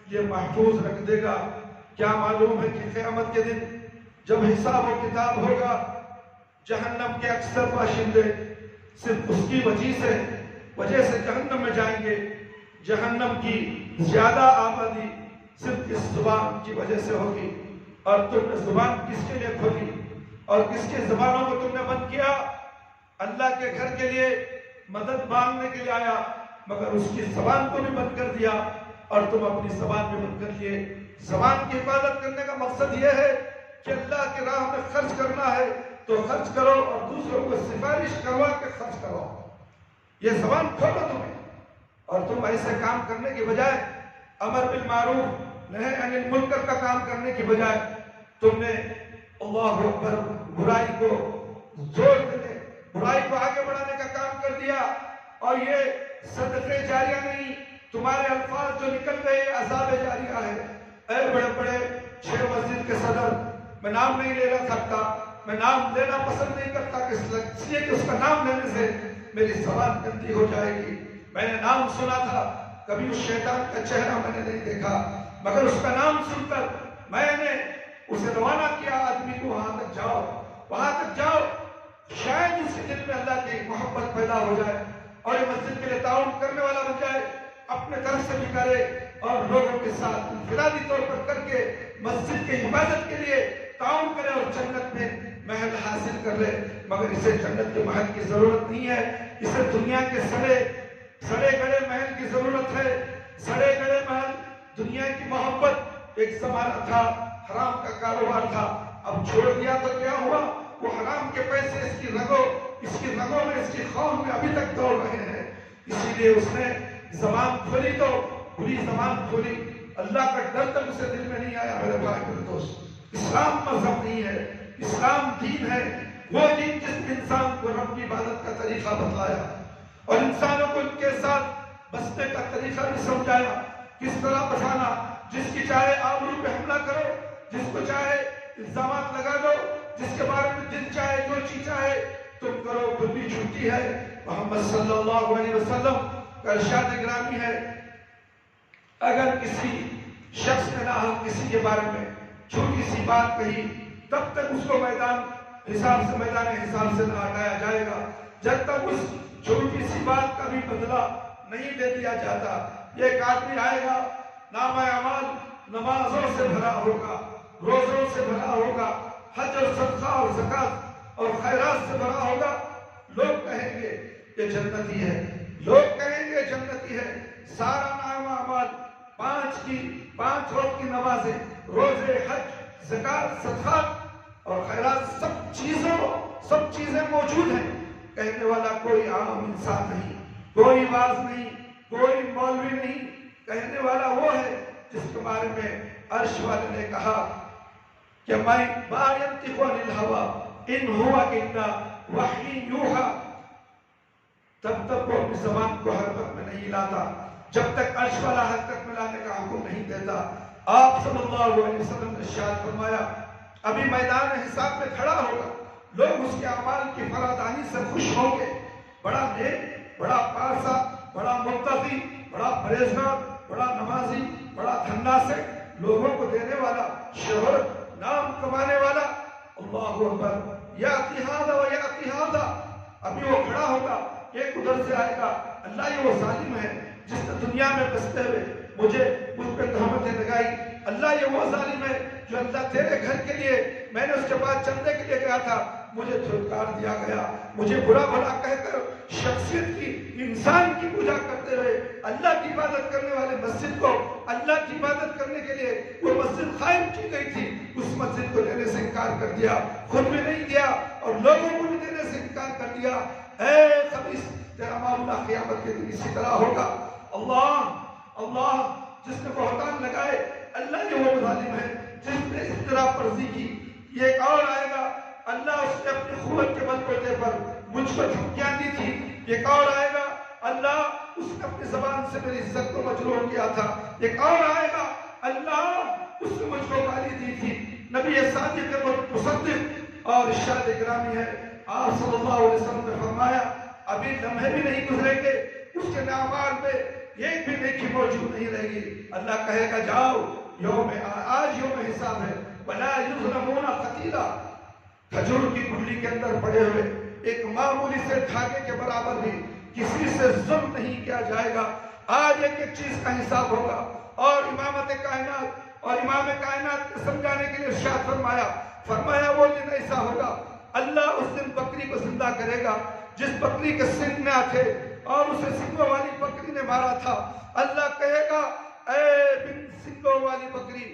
لیے محفوظ رکھ دے گا۔ کیا معلوم ہے کہ قیامت کے دن جب حساب و کتاب ہوگا، جہنم کے اکثر باشندے صرف اس کی وجہ سے جہنم میں جائیں گے۔ جہنم کی زیادہ آبادی صرف اس زبان کی وجہ سے ہوگی، اور تم نے زبان کس کے لیے کھولی اور کس کے زبانوں کو تم نے بند کیا؟ اللہ کے گھر کے لیے مدد مانگنے کے لیے آیا، مگر اس کی زبان کو بھی بند کر دیا، اور تم اپنی زبان بھی بند کر لیے۔ زبان کی حفاظت کرنے کا مقصد یہ ہے کہ اللہ کی راہ میں خرچ کرنا ہے تو خرچ کرو، اور دوسروں کو سفارش کروا کے خرچ کرو۔ یہ زبان کھولو تمہیں، اور تم ایسے کام کرنے کی بجائے، امر بالمعروف نہی عن المنکر کا کام کرنے کی بجائے، تم نے اللہ اکبر برائی کو زور دینے، برائی کو آگے بڑھانے کا کام کر دیا۔ اور یہ صدقے جاریہ نہیں، تمہارے الفاظ جو نکل گئے عذاب جاریہ ہے۔ اے بڑے بڑے 6 مسجد کے صدر، میں نام نہیں لینا سکتا، میں نام لینا پسند نہیں کرتا، اس لیے کہ اس کا نام لینے سے میری زبان گندی ہو جائے گی۔ میں نے نام سنا تھا، کبھی اس شیطان کا چہرہ میں نے نہیں دیکھا، مگر اس کا نام سن کر میں نے اسے روانہ کیا، آدمی کو وہاں تک جاؤ، شاید اس کے دل میں اللہ کی محبت پیدا ہو جائے، اور یہ مسجد کے لیے تعاون کرنے والا بن جائے، اپنے طرف سے بھی کرے، اور لوگوں کے ساتھ انفرادی طور پر کر کے مسجد کی حفاظت کے لیے تعاون کرے، اور جنت میں محل حاصل کر لے۔ مگر اسے جنت کے محل کی ضرورت نہیں ہے، اسے دنیا کے سڑے گڑے محل کی ضرورت ہے۔ سڑے گڑے محل، دنیا کی محبت ایک زمانہ تھا، حرام کا کاروبار تھا، اب چھوڑ دیا تو کیا ہوا؟ وہ حرام کے پیسے اس کی رگوں میں، اس کی خون میں ابھی تک دوڑ رہے ہیں۔ اسی لیے اس نے زبان کھولی تو بری زبان کھولی، اللہ کا ڈر تک اسے دل میں نہیں آیا۔ میرے بھائی میرے دوست، اسلام مذہب نہیں ہے، اسلام دین ہے، وہ دین جس نے انسان کو رب کی عبادت کا طریقہ بتلایا، اور انسانوں کو ان کے ساتھ بسنے کا طریقہ بھی سمجھایا، کس طرح بسانا۔ جس کی چاہے آبرو پہ حملہ کرو، جس کو چاہے الزامات لگا دو، جس کے بارے میں دل چاہے جو چیز چاہے تم کرو، خود بھی جھوٹی ہے۔ محمد صلی اللہ علیہ وسلم کا ارشاد گرامی ہے، اگر کسی شخص نے کسی کے بارے میں چھوٹی سی بات کہی، تب تک اس کو میدان حساب سے نہ ہٹایا جائے گا، جب تک اس چھوٹی سی بات کا بھی بدلہ نہیں دے دیا جاتا۔ یہ ایک آدمی آئے گا، نامہ اعمال نمازوں سے بھرا ہوگا، روزوں سے بھرا ہوگا، حج اور صدقہ اور زکات اور خیرات سے بھرا ہوگا۔ لوگ کہیں گے یہ جنتی ہے، لوگ کہیں گے جنتی ہے۔ سارا نامہ اعمال، 5 وقت کی نمازیں، روزے، حج، زکات، صدقات اور خیرات، سب چیزیں موجود ہیں۔ کہنے والا کوئی عام انسان نہیں، کوئی باز نہیں، کوئی مولوی نہیں، کہنے والا وہ ہے جس کے بارے میں عرش والے نے کہا کہ میں ما ينطق عن الهوى ان هو الا وحی یوحى۔ تب تک وہ اپنی زبان کو حرکت میں نہیں لاتا جب تک عرش والا حرکت میں لانے کا حکم نہیں دیتا۔ آپ صلی اللہ علیہ وسلم نے ارشاد فرمایا ابھی میدان حساب میں کھڑا ہوگا، لوگ اس کے اعمال کی فرادانی سے خوش ہوں گے، بڑا نیک، بڑا پارسا، بڑا متقی، بڑا پرہیزگار، بڑا نمازی، بڑا دھنا سے لوگوں کو دینے والا، شہرت، نام کمانے والا، اللہ اکبر، یاتی ھذا و یاتی ھذا، ابھی وہ کھڑا ہوگا، ایک ادھر سے آئے گا، اللہ یہ وہ ظالم ہے جس نے دنیا میں بستے ہوئے مجھ پہ تہمتیں لگائی، اللہ یہ وہ ظالم ہے جو اللہ تیرے گھر کے لیے میں نے اس کے بعد چندے کے لیے گیا تھا، مجھے دھتکار دیا گیا، مجھے برا بھلا کہہ کر شخصیت کی، انسان کی پوجا کرتے ہوئے اللہ کی عبادت کرنے والے مسجد کو اللہ کی عبادت کرنے کے لیے وہ مسجد قائم کی گئی تھی، اس مسجد کو دینے سے انکار کر دیا، خود بھی نہیں دیا اور لوگوں کو بھی دینے سے انکار کر دیا۔ اے خبیث، تیرا معاملہ قیامت کے دن اسی طرح ہوگا۔ اللہ جس نے بہتان لگائے، اللہ یہ وہ ظالم ہے جس نے اس طرح پرزی کی۔ یہ ایک اور آئے گا، اللہ اس نے اپنی قوت کے بل بوتے پر مجھ کو دھمکیاں دی تھی۔ ایک اور آئے گا، اللہ اس نے اپنی زبان سے میری عزت کو مجروح کیا تھا۔ ایک اور آئے گا، اللہ اس نے مجھ کو گالی دی تھی۔ نبی صادق مصدق اور ارشاد گرامی ہے، آپ صلی اللہ علیہ وسلم نے فرمایا ابھی لمحے بھی نہیں گزریں گے اس کے اعمال میں ایک بھی نیکی موجود نہیں رہے گی۔ اللہ کہے گا جاؤ، آج یوم حساب ہے، وَلَا يُظْلَمُونَ قَتِيلًا، کھجور کی گٹھلی کے اندر پڑے ہوئے ایک معمولی سے دھاگے کے برابر بھی کسی سے ظلم نہیں کیا جائے گا۔ آج ایک ایک چیز کا حساب ہوگا، اور امامت کائنات اور امام کائنات کو سمجھانے کے لیے ارشاد فرمایا وہ دن ایسا ہوگا، اللہ اس دن بکری کو زندہ کرے گا جس بکری کے سنگ نہ تھے اور اسے سنگوں والی بکری نے مارا تھا۔ اللہ کہے گا اے بن سنگوں والی بکری،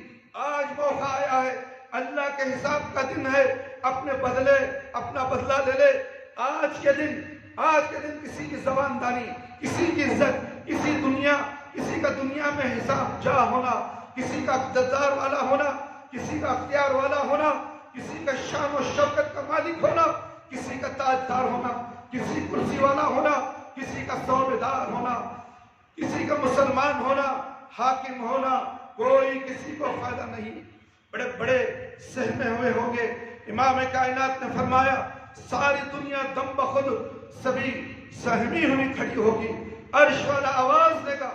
آج موقع آیا ہے، اللہ کے حساب کا دن ہے، اپنا بدلہ لے لے۔ آج کے دن کسی کی زبان دانی، کسی کی عزت، کسی کا دنیا میں حساب جا ہونا، کسی کا اقتدار والا ہونا، کسی کا اختیار والا ہونا، کسی کا شان و شوکت کا مالک ہونا، کسی کا تاجدار ہونا، کسی کرسی والا ہونا، کسی کا صوبیدار ہونا، کسی کا مسلمان ہونا، حاکم ہونا، کوئی کسی کو فائدہ نہیں۔ بڑے بڑے سہمے ہوئے ہوں گے۔ امام کائنات نے فرمایا ساری دنیا دم بخود سبھی سہمی ہوئی کھڑی ہوگی، عرش والا آواز دے گا،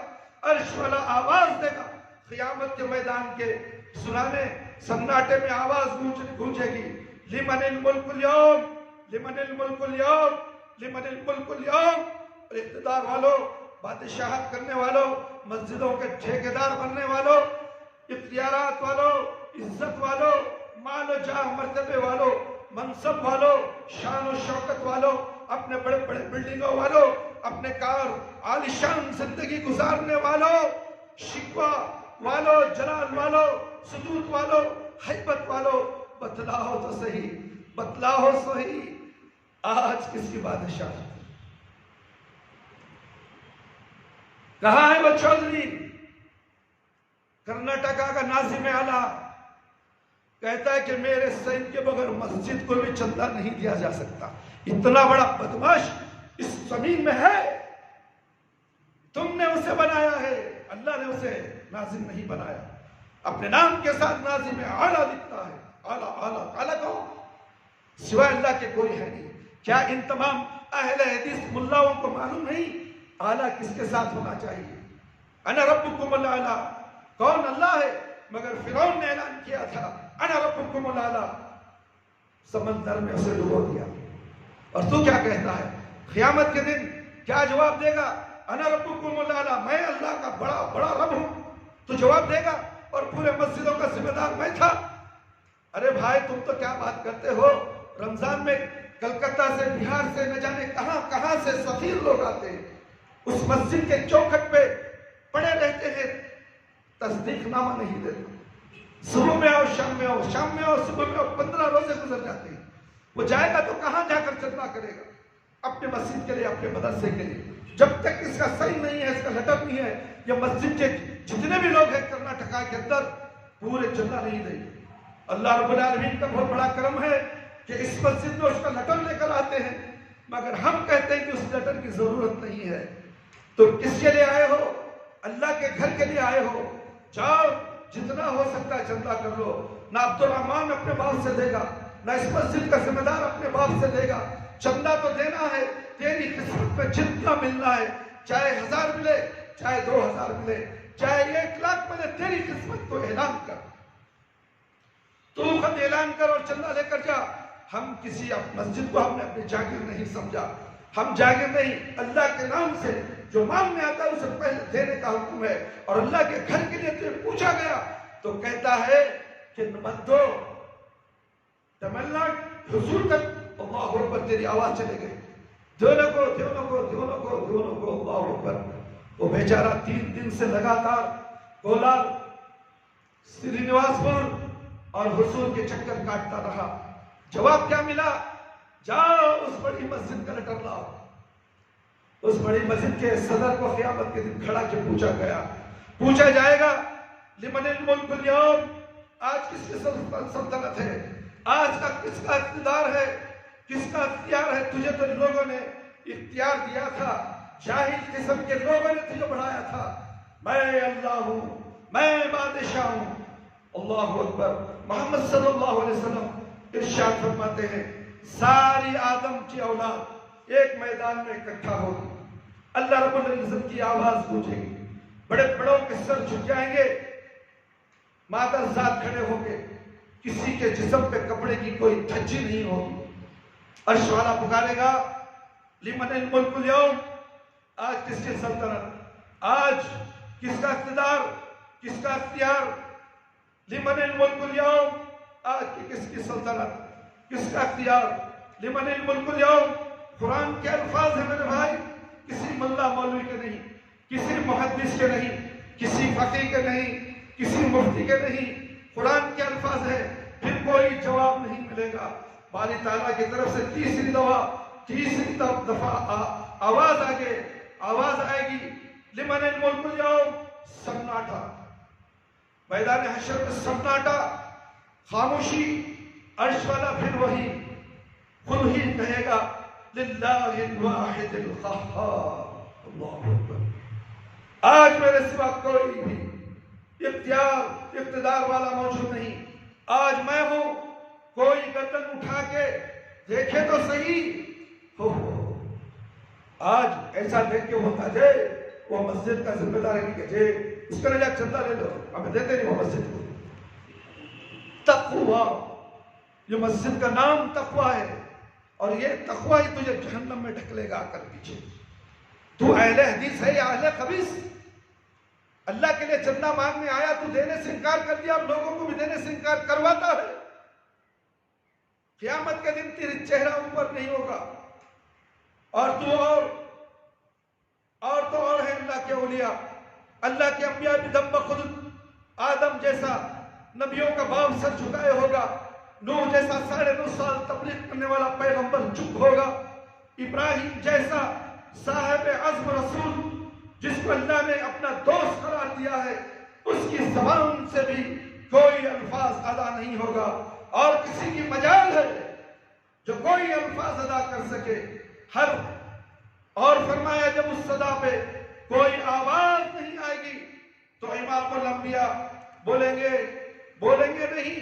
عرش والا آواز دے گا، قیامت کے میدان کے سناٹے میں آواز گونجے گی، لمن الملک اليوم، لمن الملک اليوم، لمن الملک اليوم۔ اور اقتدار والوں، بادشاہت کرنے والوں، مسجدوں کے ٹھیکیدار بننے والوں، اختیارات والوں، عزت والوں، مال و جاہ مرتبے والوں، منصب والوں، شان و شوکت والوں، اپنے بڑے بڑے بلڈنگوں والوں، اپنے کار عالیشان زندگی گزارنے والوں، شکوہ والوں، جلال والوں، سجود والوں، حیبت والوں، بتلاؤ تو صحیح، بتلاؤ صحیح، آج کس کی بادشاہ؟ کہاں ہے وہ چودھری؟ کرناٹکا کا ناظم اعلیٰ کہتا ہے کہ میرے سین کے بغیر مسجد کو بھی چندہ نہیں دیا جا سکتا۔ اتنا بڑا بدماش اس زمین میں ہے، تم نے اسے بنایا ہے، اللہ نے اسے ناظم نہیں بنایا۔ اپنے نام کے ساتھ ناظم اعلیٰ لکھتا ہے، اعلیٰ اعلیٰ اعلیٰ کون؟ سوائے اللہ کے کوئی ہے نہیں۔ کیا ان تمام اہل حدیث ملاؤں کو معلوم نہیں اعلیٰ کس کے ساتھ ہونا چاہیے؟ انا ربکم الاعلیٰ، کون؟ اللہ ہے، مگر فرعون نے اعلان کیا تھا انا ربکم الاعلیٰ، سمندر میں اسے ڈبو دیا۔ اور تو کیا کہتا ہے؟ قیامت کے دن کیا جواب دے گا؟ انا ربکم الاعلیٰ، میں اللہ کا بڑا رب ہوں، تو جواب دے گا، اور پورے مسجدوں کا ذمہ دار میں تھا۔ ارے بھائی تم تو کیا بات کرتے ہو؟ رمضان میں کلکتہ سے، بہار سے، نہ جانے کہاں سے سفیر لوگ آتے ہیں، اس مسجد کے چوکھٹ پہ پڑے رہتے ہیں، تصدیق نامہ نہیں دیتے۔ صبح میں آؤ، شام میں آؤ، شام میں آؤ، صبح میں آؤ، 15 روزے گزر جاتے ہیں۔ وہ جائے گا تو کہاں جا کر چندہ کرے گا؟ اپنے مسجد کے لیے، اپنے مدرسے کے لیے۔ جب تک اس کا صحیح نہیں ہے، اس کا لٹک نہیں ہے، یہ مسجد کے جتنے بھی لوگ ہیں کرناٹکا کے اندر پورے چندہ نہیں دیں گے۔ اللہ رب العالمین کا بہت بڑا کرم ہے کہ اس مسجد میں اس کا لٹک لے کر آتے ہیں، مگر ہم کہتے کہتے ہیں کہ اس لیٹر کی ضرورت نہیں ہے. تو کس کے لیے آئے ہو؟ اللہ کے گھر کے لیے آئے ہو. جاؤ جتنا ہو سکتا ہے چندہ کر لو. نہ عبد الرحمان اپنے باپ سے دے گا، نہ اس مسجد کا ذمہ دار اپنے باپ سے دے گا. چندہ تو دینا ہے، تیری قسمت میں جتنا ملنا ہے، چاہے 1000 ملے، چاہے 2000 ملے، چاہے 1 لاکھ ملے، تیری قسمت کو اعلان کر. تو خود اعلان کر اور چندہ لے کر جا. ہم کسی مسجد کو ہم نے اپنی جاگیر نہیں سمجھا. ہم جاگیر نہیں، اللہ کے نام سے جو مانگنے آتا ہے اسے پہلے دینے کا حکم ہے. اور اللہ کے گھر کے لیے تجھے پوچھا گیا تو کہتا ہے کہ مت دو، تمل ناڈ حضور تک اللہ اکبر تیری آواز چلے گئی. دونوں کو اللہ اکبر. وہ بیچارہ 3 دن سے لگاتار کولار، سری نواس پور اور حضور کے چکر کاٹتا رہا. جواب کیا ملا؟ جاؤ اس بڑی مسجد کا لیٹر لاؤ. اس بڑی مسجد کے صدر کو قیامت کے دن کھڑا کے پوچھا جائے گا لمن الملک اليوم، آج کس کی سلطنت ہے؟ آج کا کس کا اقتدار ہے؟ کس کا اختیار ہے؟ تجھے تو لوگوں نے اختیار دیا تھا، جاہل قسم کے لوگوں نے تجھے بڑھایا تھا. میں اللہ ہوں، میں بادشاہ ہوں. اللہ اکبر. محمد صلی اللہ علیہ وسلم ارشاد فرماتے ہیں ساری آدم کی اولاد ایک میدان میں اکٹھا ہوگی. اللہ رب العزت کی آواز گونجے گی، بڑے بڑوں کے سر جھک جائیں گے، مادر ذات کھڑے ہوں گے، کسی کے جسم پہ کپڑے کی کوئی دھجی نہیں ہوگی. عرش والا پکارے گا لمن الملک اليوم، آج کس کی سلطنت، آج کس کا اقتدار، کس کا اختیار. لمن الملک اليوم، آج کی کس کی سلطنت، کس کا اختیار. لمن الملک اليوم قرآن کے الفاظ ہیں میرے بھائی، کسی ملا مولوی کے نہیں، کسی محدث کے نہیں، کسی فقیہ کے نہیں، کسی مفتی کے نہیں. قرآن کے الفاظ ہیں، پھر کوئی جواب نہیں ملے گا. باری تعالیٰ کی طرف سے تیسری دفعہ آواز آئے گی لمن الملک اليوم. سناٹا، میدان حشر میں سناٹا، خاموشی. عرش والا پھر وہی خود ہی کہے گا للہ الواحد القہار. اللہ اکبر. آج میرے سوا کوئی بھی اقتدار والا موجود نہیں. آج میں ہوں. کوئی گردن اٹھا کے دیکھے تو صحیح. آج ایسا دیکھ کے ہوتا جائے وہ مسجد کا ذمہ دار نہیں کہ جے اس کا لے چندہ لے لو، ہمیں دیتے نہیں وہ مسجد کو. تقوی، یہ مسجد کا نام تقوی ہے، اور یہ تقوی ہی تجھے جہنم میں ڈھکلے گا کر پیچھے. تو اہل حدیث ہے یا اہل خبیث؟ اللہ کے لیے چندہ مانگنے آیا، تو دینے سے انکار کر دیا، اور لوگوں کو بھی دینے سے انکار کرواتا ہے. قیامت کے دن تیرے چہرہ اوپر نہیں ہوگا، اور تو اور ہے اللہ کے اولیاء، اللہ کے انبیاء بھی دم بخود. آدم جیسا نبیوں کا باپ سر جھکائے ہوگا، نوح جیسا 9.5 سال تبلیغ کرنے والا پیغمبر چپ ہوگا، ابراہیم جیسا صاحب عزم رسول جس کو اللہ نے اپنا دوست قرار دیا ہے، اس کی زبان سے بھی کوئی الفاظ ادا نہیں ہوگا. اور کسی کی مجال ہے جو کوئی الفاظ ادا کر سکے. اور فرمایا جب اس صدا پہ کوئی آواز نہیں آئے گی تو امام الانبیاء بولیں گے نہیں،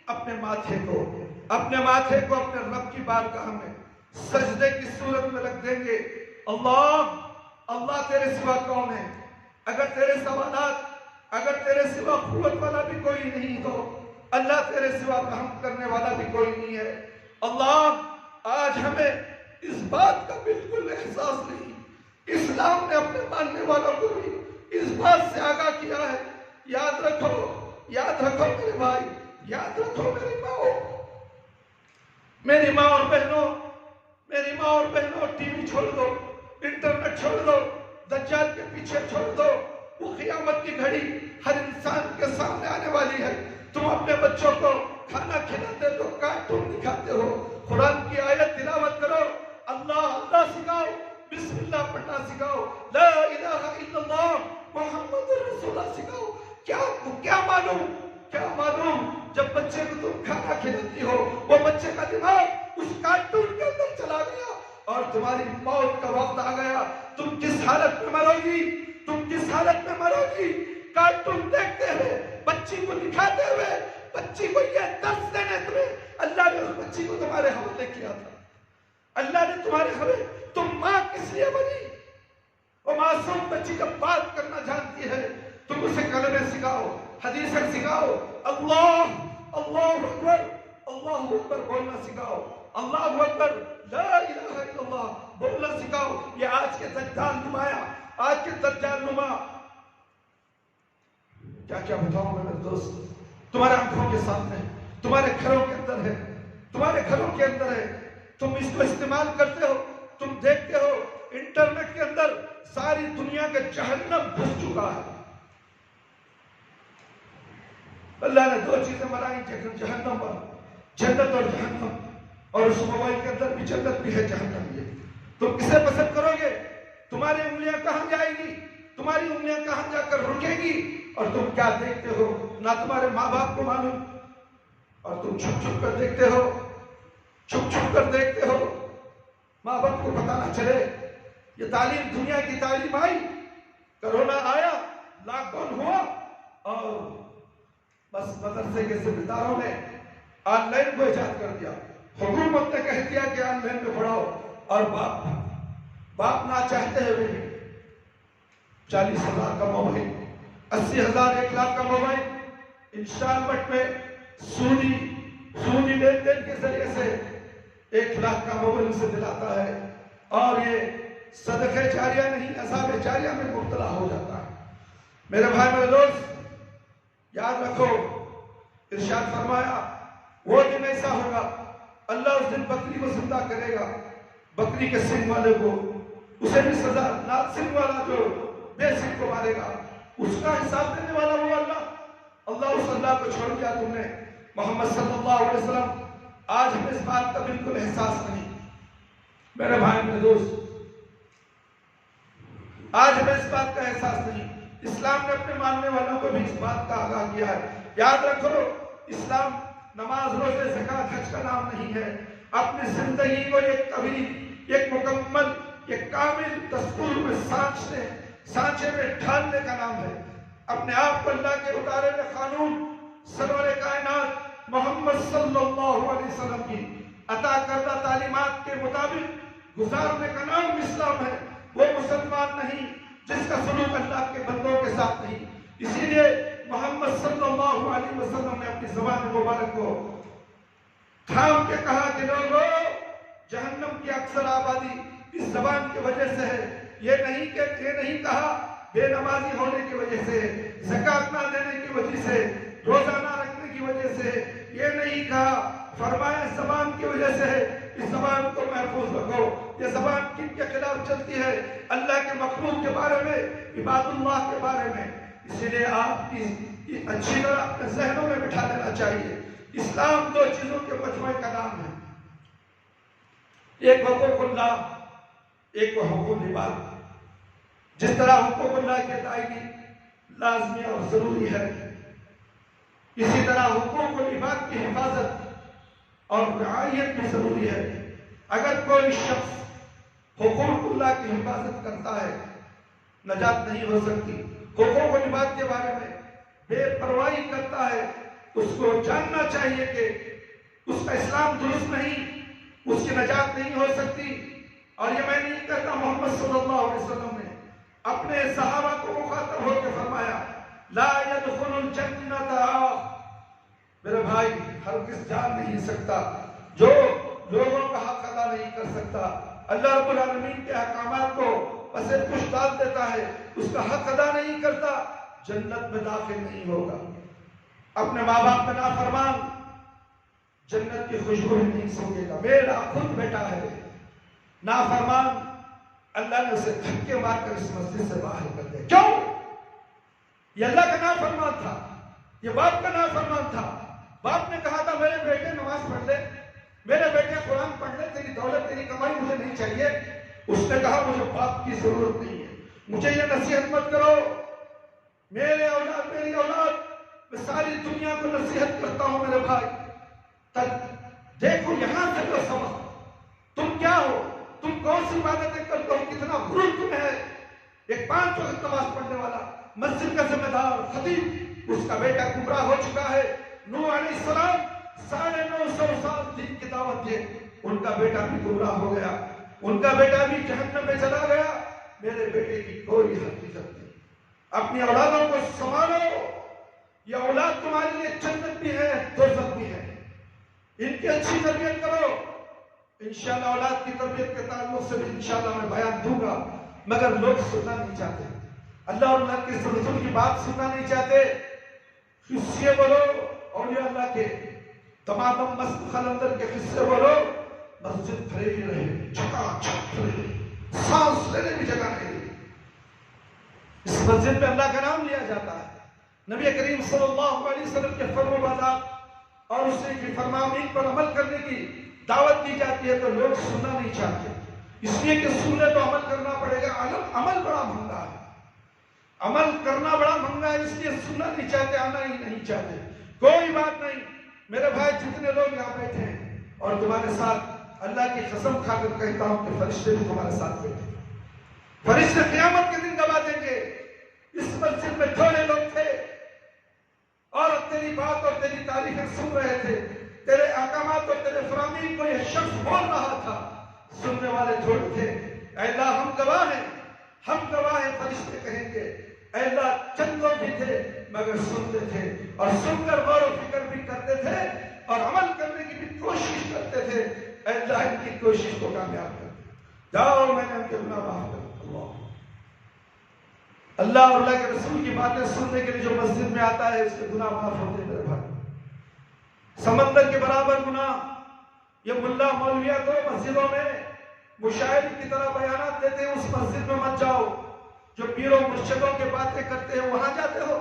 اپنے ماتھے کو اپنے رب کی بارگاہ میں سجدے کی صورت میں رکھ دیں گے. اللہ تیرے سوا کون ہے؟ اگر تیرے سوا قوت والا بھی کوئی نہیں تو اللہ تیرے سوا رحم کرنے والا بھی کوئی نہیں ہے. اللہ آج ہمیں اس بات کا بالکل احساس نہیں. اسلام نے اپنے ماننے والوں کو بھی اس بات سے آگاہ کیا ہے. یاد رکھو میرے بھائی، یاد رکھو میری ماں اور بہنوں، ٹی وی چھوڑ دو، انٹرنیٹ چھوڑ دو، دجال کے پیچھے چھوڑ دو. وہ قیامت کی گھڑی ہر انسان کے سامنے آنے والی ہے. تم اپنے بچوں کو کھانا کھلاتے تو کارٹون دکھاتے ہو. قرآن کی آیت تلاوت کرو، اللہ سکھاؤ، بسم اللہ پڑھنا سکھاؤ، لا الہ الا اللہ محمد رسول اللہ سکھاؤ. کیا معلوم جب بچے کو تم کھانا کھلاتی ہو، وہ بچے کا دماغ اس کارٹون کے اندر چلا گیا اور تمہاری موت کا وقت آ گیا، تم کس حالت میں مرو گی؟ تم کس حالت میں مرو گی؟ کارٹون دیکھتے ہوئے، بچی کو دکھاتے ہوئے، بچی کو یہ درس دینے تمہیں، اللہ نے اس بچی کو تمہارے حوالے کیا تھا، اللہ نے تمہارے حوالے، تم ماں کس لیے بنی؟ وہ معصوم بچی جب بات کرنا جانتی ہے، تم اسے کلمے سکھاؤ، حدیثیں سکھاؤ، اللہ اکبر، اللہ اکبر بولنا سکھاؤ، اللہ اکبر، لا الہ الا اللہ بولنا سکھاؤ۔ یہ آج کے دجال نمایاں، آج کے دجال نما کیا کیا بتاؤں میں میرے دوست، تمہارے آنکھوں کے سامنے، تمہارے گھروں کے اندر ہے، تمہارے گھروں کے اندر ہے، تم اس کو استعمال کرتے ہو، تم دیکھتے ہو انٹرنیٹ کے اندر ساری دنیا کا جہنم گھس چکا ہے۔ اللہ نے دو چیزیں بنائی، جہنم اور جنت اور جہنم، اور اس موبائل کے اندر بھی جنت بھی ہے، جہنم بھی ہے۔ تم کسے پسند کرو گے؟ تمہاری انگلیاں کہاں جائیں گی؟ تمہاری انگلیاں کہاں جا کر رکے گی؟ اور تم کیا دیکھتے ہو؟ نہ تمہارے ماں باپ کو معلوم، اور تم چھپ چھپ کر دیکھتے ہو، چھپ چھپ کر دیکھتے ہو، ماں باپ کو پتہ نہ چلے۔ یہ تعلیم، دنیا کی تعلیم آئی، کرونا آیا، لاک ڈاؤن ہوا، اور بس مدرسے کے ذمہ داروں نے آن لائن کو ایجاد کر دیا، حکومت نے کہہ دیا کہ آن لائن میں پڑھاؤ، اور باپ نہ چاہتے ہوئے بھی 40,000 کا موبائل، 80,000 1 لاکھ کا موبائل انسٹالمنٹ میں سودی لین دین کے ذریعے سے 1 لاکھ کا موبائل سے دلاتا ہے، اور یہ صدقہ جاریہ نہیں، عذاب جاریہ میں مبتلا ہو جاتا ہے۔ میرے بھائی میرے دوست، یاد رکھو، ارشاد فرمایا وہ دن ایسا ہوگا، اللہ اس دن بکری کو زندہ کرے گا، بکری کے سنگ والے کو، اسے بھی سزا، نہ سنگ والا جو بے سنگ کو مارے گا، اس کا حساب دینے والا وہ اللہ اس اللہ کو چھوڑ دیا تم نے۔ محمد صلی اللہ علیہ وسلم، آج ہمیں اس بات کا بالکل احساس نہیں، میرے بھائی میرے دوست، آج ہمیں اس بات کا احساس نہیں۔ اسلام نے اپنے ماننے والوں کو بھی اس بات کا آگاہ کیا ہے۔ یاد رکھو، اسلام نماز، روزے، زکوٰۃ، حج کا نام نہیں ہے، اپنی زندگی کو ایک طویل، ایک مکمل، ایک کامل دستور میں سانچے میں ڈھالنے کا نام ہے۔ اپنے آپ کو اللہ کے اتارے ہوئے قانون، سرور کائنات محمد صلی اللہ علیہ وسلم کی عطا کردہ تعلیمات کے مطابق گزارنے کا نام اسلام ہے۔ وہ مسلمان نہیں جس کا سلوک اللہ کے بندوں کے ساتھ نہیں۔ اسی لیے محمد صلی اللہ علیہ وسلم نے اپنی زبان مبارک کو تھام کے کہا کہ لوگوں، جہنم کی اکثر آبادی اس زبان کی وجہ سے ہے۔ یہ نہیں کہا بے نمازی ہونے کی وجہ سے، زکوٰۃ نہ دینے کی وجہ سے، روزہ نہ رکھنے کی وجہ سے، یہ نہیں کہا، فرمایا اس زبان کی وجہ سے ہے۔ اس زبان کو محفوظ رکھو۔ یہ زبان کن کے خلاف چلتی ہے؟ اللہ کے مخلوق کے بارے میں، عباد اللہ کے بارے میں۔ اسی لیے آپ کی اچھی طرح اپنے ذہنوں میں بٹھا لینا چاہیے، اسلام دو چیزوں کے مجموعے کا نام ہے، ایک حقوق اللہ، ایک حقوق العباد۔ جس طرح حقوق اللہ کی ادائیگی لازمی اور ضروری ہے، اسی طرح حقوق العباد کی حفاظت اور رعایت بھی ضروری ہے۔ اگر کوئی شخص حقوق اللہ کی حفاظت کرتا ہے، نجات نہیں ہو سکتی۔ حقوق العباد کے بارے میں بے پرواہی کرتا ہے، اس کو جاننا چاہیے کہ اس کا اسلام درست نہیں، اس کی نجات نہیں ہو سکتی۔ اور یہ میں نہیں کہتا، محمد صلی اللہ علیہ وسلم نے اپنے صحابہ کو مخاطب ہو کے فرمایا، لا يدخل الجنت، میرے بھائی ہرگز جان نہیں سکتا جو لوگوں کا حق ادا نہیں کر سکتا، اللہ رب العالمین کے احکامات کو پس پش ڈال دیتا ہے، اس کا حق ادا نہیں کرتا، جنت میں داخل نہیں ہوگا۔ اپنے ماں باپ کا نافرمان جنت کی خوشبو نہیں سونگے گا۔ میرا خود بیٹا ہے نافرمان، اللہ نے اسے دھکے مار کر اس مسجد سے باہر کر دیا۔ کیوں؟ یہ اللہ کا نافرمان تھا، یہ باپ کا نافرمان تھا۔ باپ نے کہا تھا میرے بیٹے نماز پڑھ لے، میرے بیٹے قرآن پڑھ لے، تیری دولت تیری کمائی مجھے نہیں چاہیے۔ اس نے کہا مجھے باپ کی ضرورت نہیں ہے، مجھے یہ نصیحت مت کرو، میرے اولاد میری اولاد، میں ساری دنیا کو نصیحت کرتا ہوں میرے بھائی، دیکھو یہاں سے جو سبق، تم کیا ہو، تم کون عبادتیں کرتا ہوں، کتنا غرور تمہیں ہے. ایک 5 وقت نماز پڑھنے والا، مسجد کا ذمہ دار، خطیب، اس کا بیٹا گمراہ ہو چکا ہے. نوح علیہ السلام 950 سال دین کی دعوت دیے، ان کا بیٹا بھی گمراہ ہو گیا، ان کا بیٹا بھی جہنم میں چلا گیا. میرے بیٹے کی کوئی حقیقت نہیں. اپنی اولادوں کو سنبھالو، یہ اولاد تمہارے لیے جنت بھی ہے، دوزخ بھی ہے. ان کی اچھی تربیت کرو. انشاءاللہ اولاد کی تربیت کے تعلق سے بھی انشاءاللہ میں بیان دوں گا، مگر لوگ سننا نہیں چاہتے. اللہ اور اللہ کے رسول کی بات سننا نہیں چاہتے. قصے بولو اولیاء اللہ کے، تمام مسجد خلندر کے قصے بولو، مسجد بھری رہے، چکا چک بھری، سانس لینے کی جگہ نہیں. اس مسجد میں اللہ کا نام لیا جاتا ہے، نبی کریم صلی اللہ علیہ وسلم کے فرمان بردار اور اس کی فرمانی پر عمل کرنے کی دعوت دی جاتی ہے، تو لوگ سننا نہیں چاہتے. اس لیے کہ سننے تو عمل کرنا پڑے گا. عمل بڑا مہنگا ہے، عمل کرنا بڑا مہنگا ہے، اس لیے سننا نہیں چاہتے، آنا ہی نہیں چاہتے. کوئی بات نہیں میرے بھائی، جتنے لوگ یہاں بیٹھے ہیں اور تمہارے ساتھ اللہ کی قسم کھا کر کہتا ہوں کہ فرشتے بھی تمہارے ساتھ بیٹھے ہیں. فرشتے قیامت کے دن گواہ دیں گے. اس مسجد میں تھوڑے لوگ تھے اور تیری بات اور تیری تعریفیں سن رہے تھے، تیرے احکامات اور تیرے فرامین کو یہ شخص بول رہا تھا، سننے والے تھوڑے تھے. اے اللہ ہم گواہ ہیں، ہم گواہ ہیں. فرشتے کہیں گے اے اللہ چند لوگ بھی تھے مگر سنتے تھے، اور سن کر غور و فکر بھی کرتے تھے اور عمل کرنے کی بھی کوشش کرتے تھے. اے اللہ ان کی کوشش کو کامیاب کر دے. جاؤ میں نے ان کے گناہ معاف کر. اللہ اور اللہ کے رسول کی باتیں سننے کے لیے جو مسجد میں آتا ہے اس کے گناہ معاف ہوتے ہیں میرے بھائی. سمندر کے برابر گناہ. یہ ملا مولویہ تو مسجدوں میں مشاعر کی طرح بیانات دیتے ہیں، اس مسجد میں مت جاؤ. جو پیروں مرشدوں کے باتیں کرتے ہیں وہاں جاتے ہو.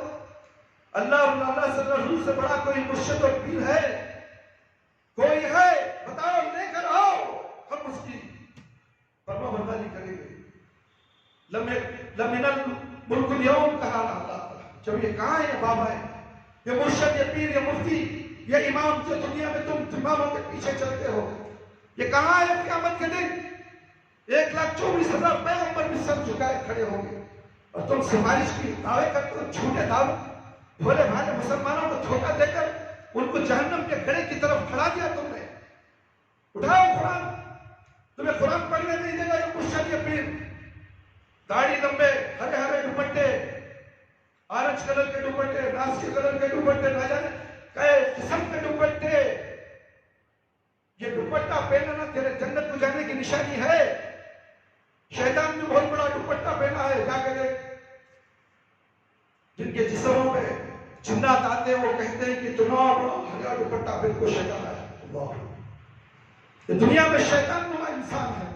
اللہ اور اللہ صلی اللہ علیہ وسلم سے بڑا کوئی مرشد اور پیر ہے؟ کوئی ہے؟ بتاؤ، لے کر آؤ، ہم اس کی فرما برداری کریں گے. لمن الملک اليوم کہا اللہ. جب یہ کہاں ہے یہ بابا ہے، یہ مرشد، یہ پیر، یہ مفتی، یہ امام جو دنیا میں تم اماموں کے پیچھے چلتے ہو، یہ کہاں ہے؟ قیامت کے دن 1,24,000 پیغمبر بھی سر جھکائے کھڑے ہوں گے اور تم سفارش کی دعوے کرتے ہو. جھوٹے دعوے، بھولے بھالے مسلمانوں کو دھوکہ دے کر ان کو جہنم کے گڑھے کی طرف کھڑا دیا تم نے. اٹھاؤ قرآن، تمہیں قرآن پڑھنے نہیں دے گا یہ مرشد، یہ پیر. داڑھی لمبے، ہرے ہرے دوپٹے، آرنج کلر کے دوپٹے، ناسکی کلر کے دوپٹے، نہ جانے کئی قسم کے دوپٹے. یہ دوپٹہ پہننا تیرے جنت کو جانے کی نشانی ہے. شیطان نے بہت بڑا دوپٹہ پہنا ہے. جا کے دیکھ، جن کے جسموں پہ جنات آتے ہیں وہ کہتے ہیں کہ اتنا بڑا ہرا دوپٹہ پہن کو شیطان ہے. اللہ، یہ دنیا میں شیطان نما انسان ہے،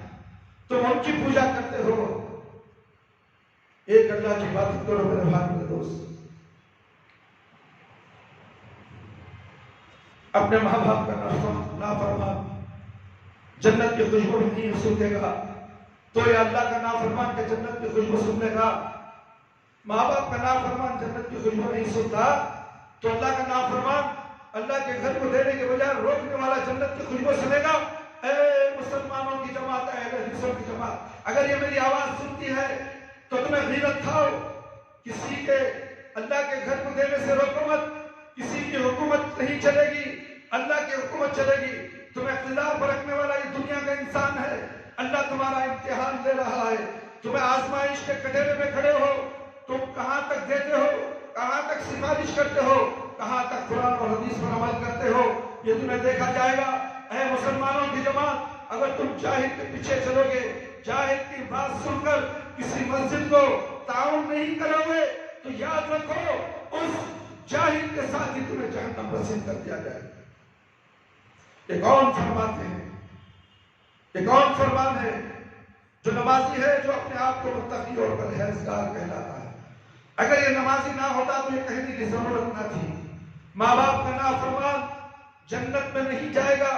تم ان کی پوجا کرتے ہو. ایک اللہ کی عبادت کرو میرے بھائی میرے دوست. اپنے ماں باپ کا نافرمان جنت کی خوشبو نہیں سنتے گا تو یہ اللہ کا نافرمان کہ جنت کی خوشبو سننے گا. ماں باپ کا نافرمان جنت کی خوشبو نہیں سنتا تو اللہ کا نافرمان اللہ کے گھر کو دینے کے بجائے روکنے والا جنت کی خوشبو سنے گا. اے مسلمانوں کی جماعت، اے اہل حدیثوں کی جماعت، اگر یہ میری آواز سنتی ہے تو تمہیں غیرت کھاؤ. کسی کے اللہ کے گھر کو دینے سے روکو مت. کسی کی حکومت نہیں چلے گی، اللہ کی حکومت چلے گی. تمہیں اختلاف رکھنے والا یہ دنیا کا انسان ہے. اللہ تمہارا امتحان لے رہا ہے. تمہیں آزمائش کے کٹہرے میں کھڑے ہو. تم کہاں تک دیتے ہو، کہاں تک سفارش کرتے ہو، کہاں تک قرآن اور حدیث پر عمل کرتے ہو، یہ تمہیں دیکھا جائے گا. اے مسلمانوں کی جماعت، اگر تم جاہل کے پیچھے چلو گے، جاہل کی بات سن کر کسی مسجد کو تعاون نہیں کرو گے تو یاد رکھو اس جاہل کے ساتھ ہی تمہیں جہنم رسید کر دیا جائے گا. یہ کون فرماتے ہیں؟ یہ کون فرمان ہے؟ جو نمازی ہے، جو اپنے آپ کو متقی اور پرہیزگار کہلاتا ہے. اگر یہ نمازی نہ ہوتا تو یہ کہنے کی ضرورت نہ تھی. ماں باپ کا نافرمان جنت میں نہیں جائے گا،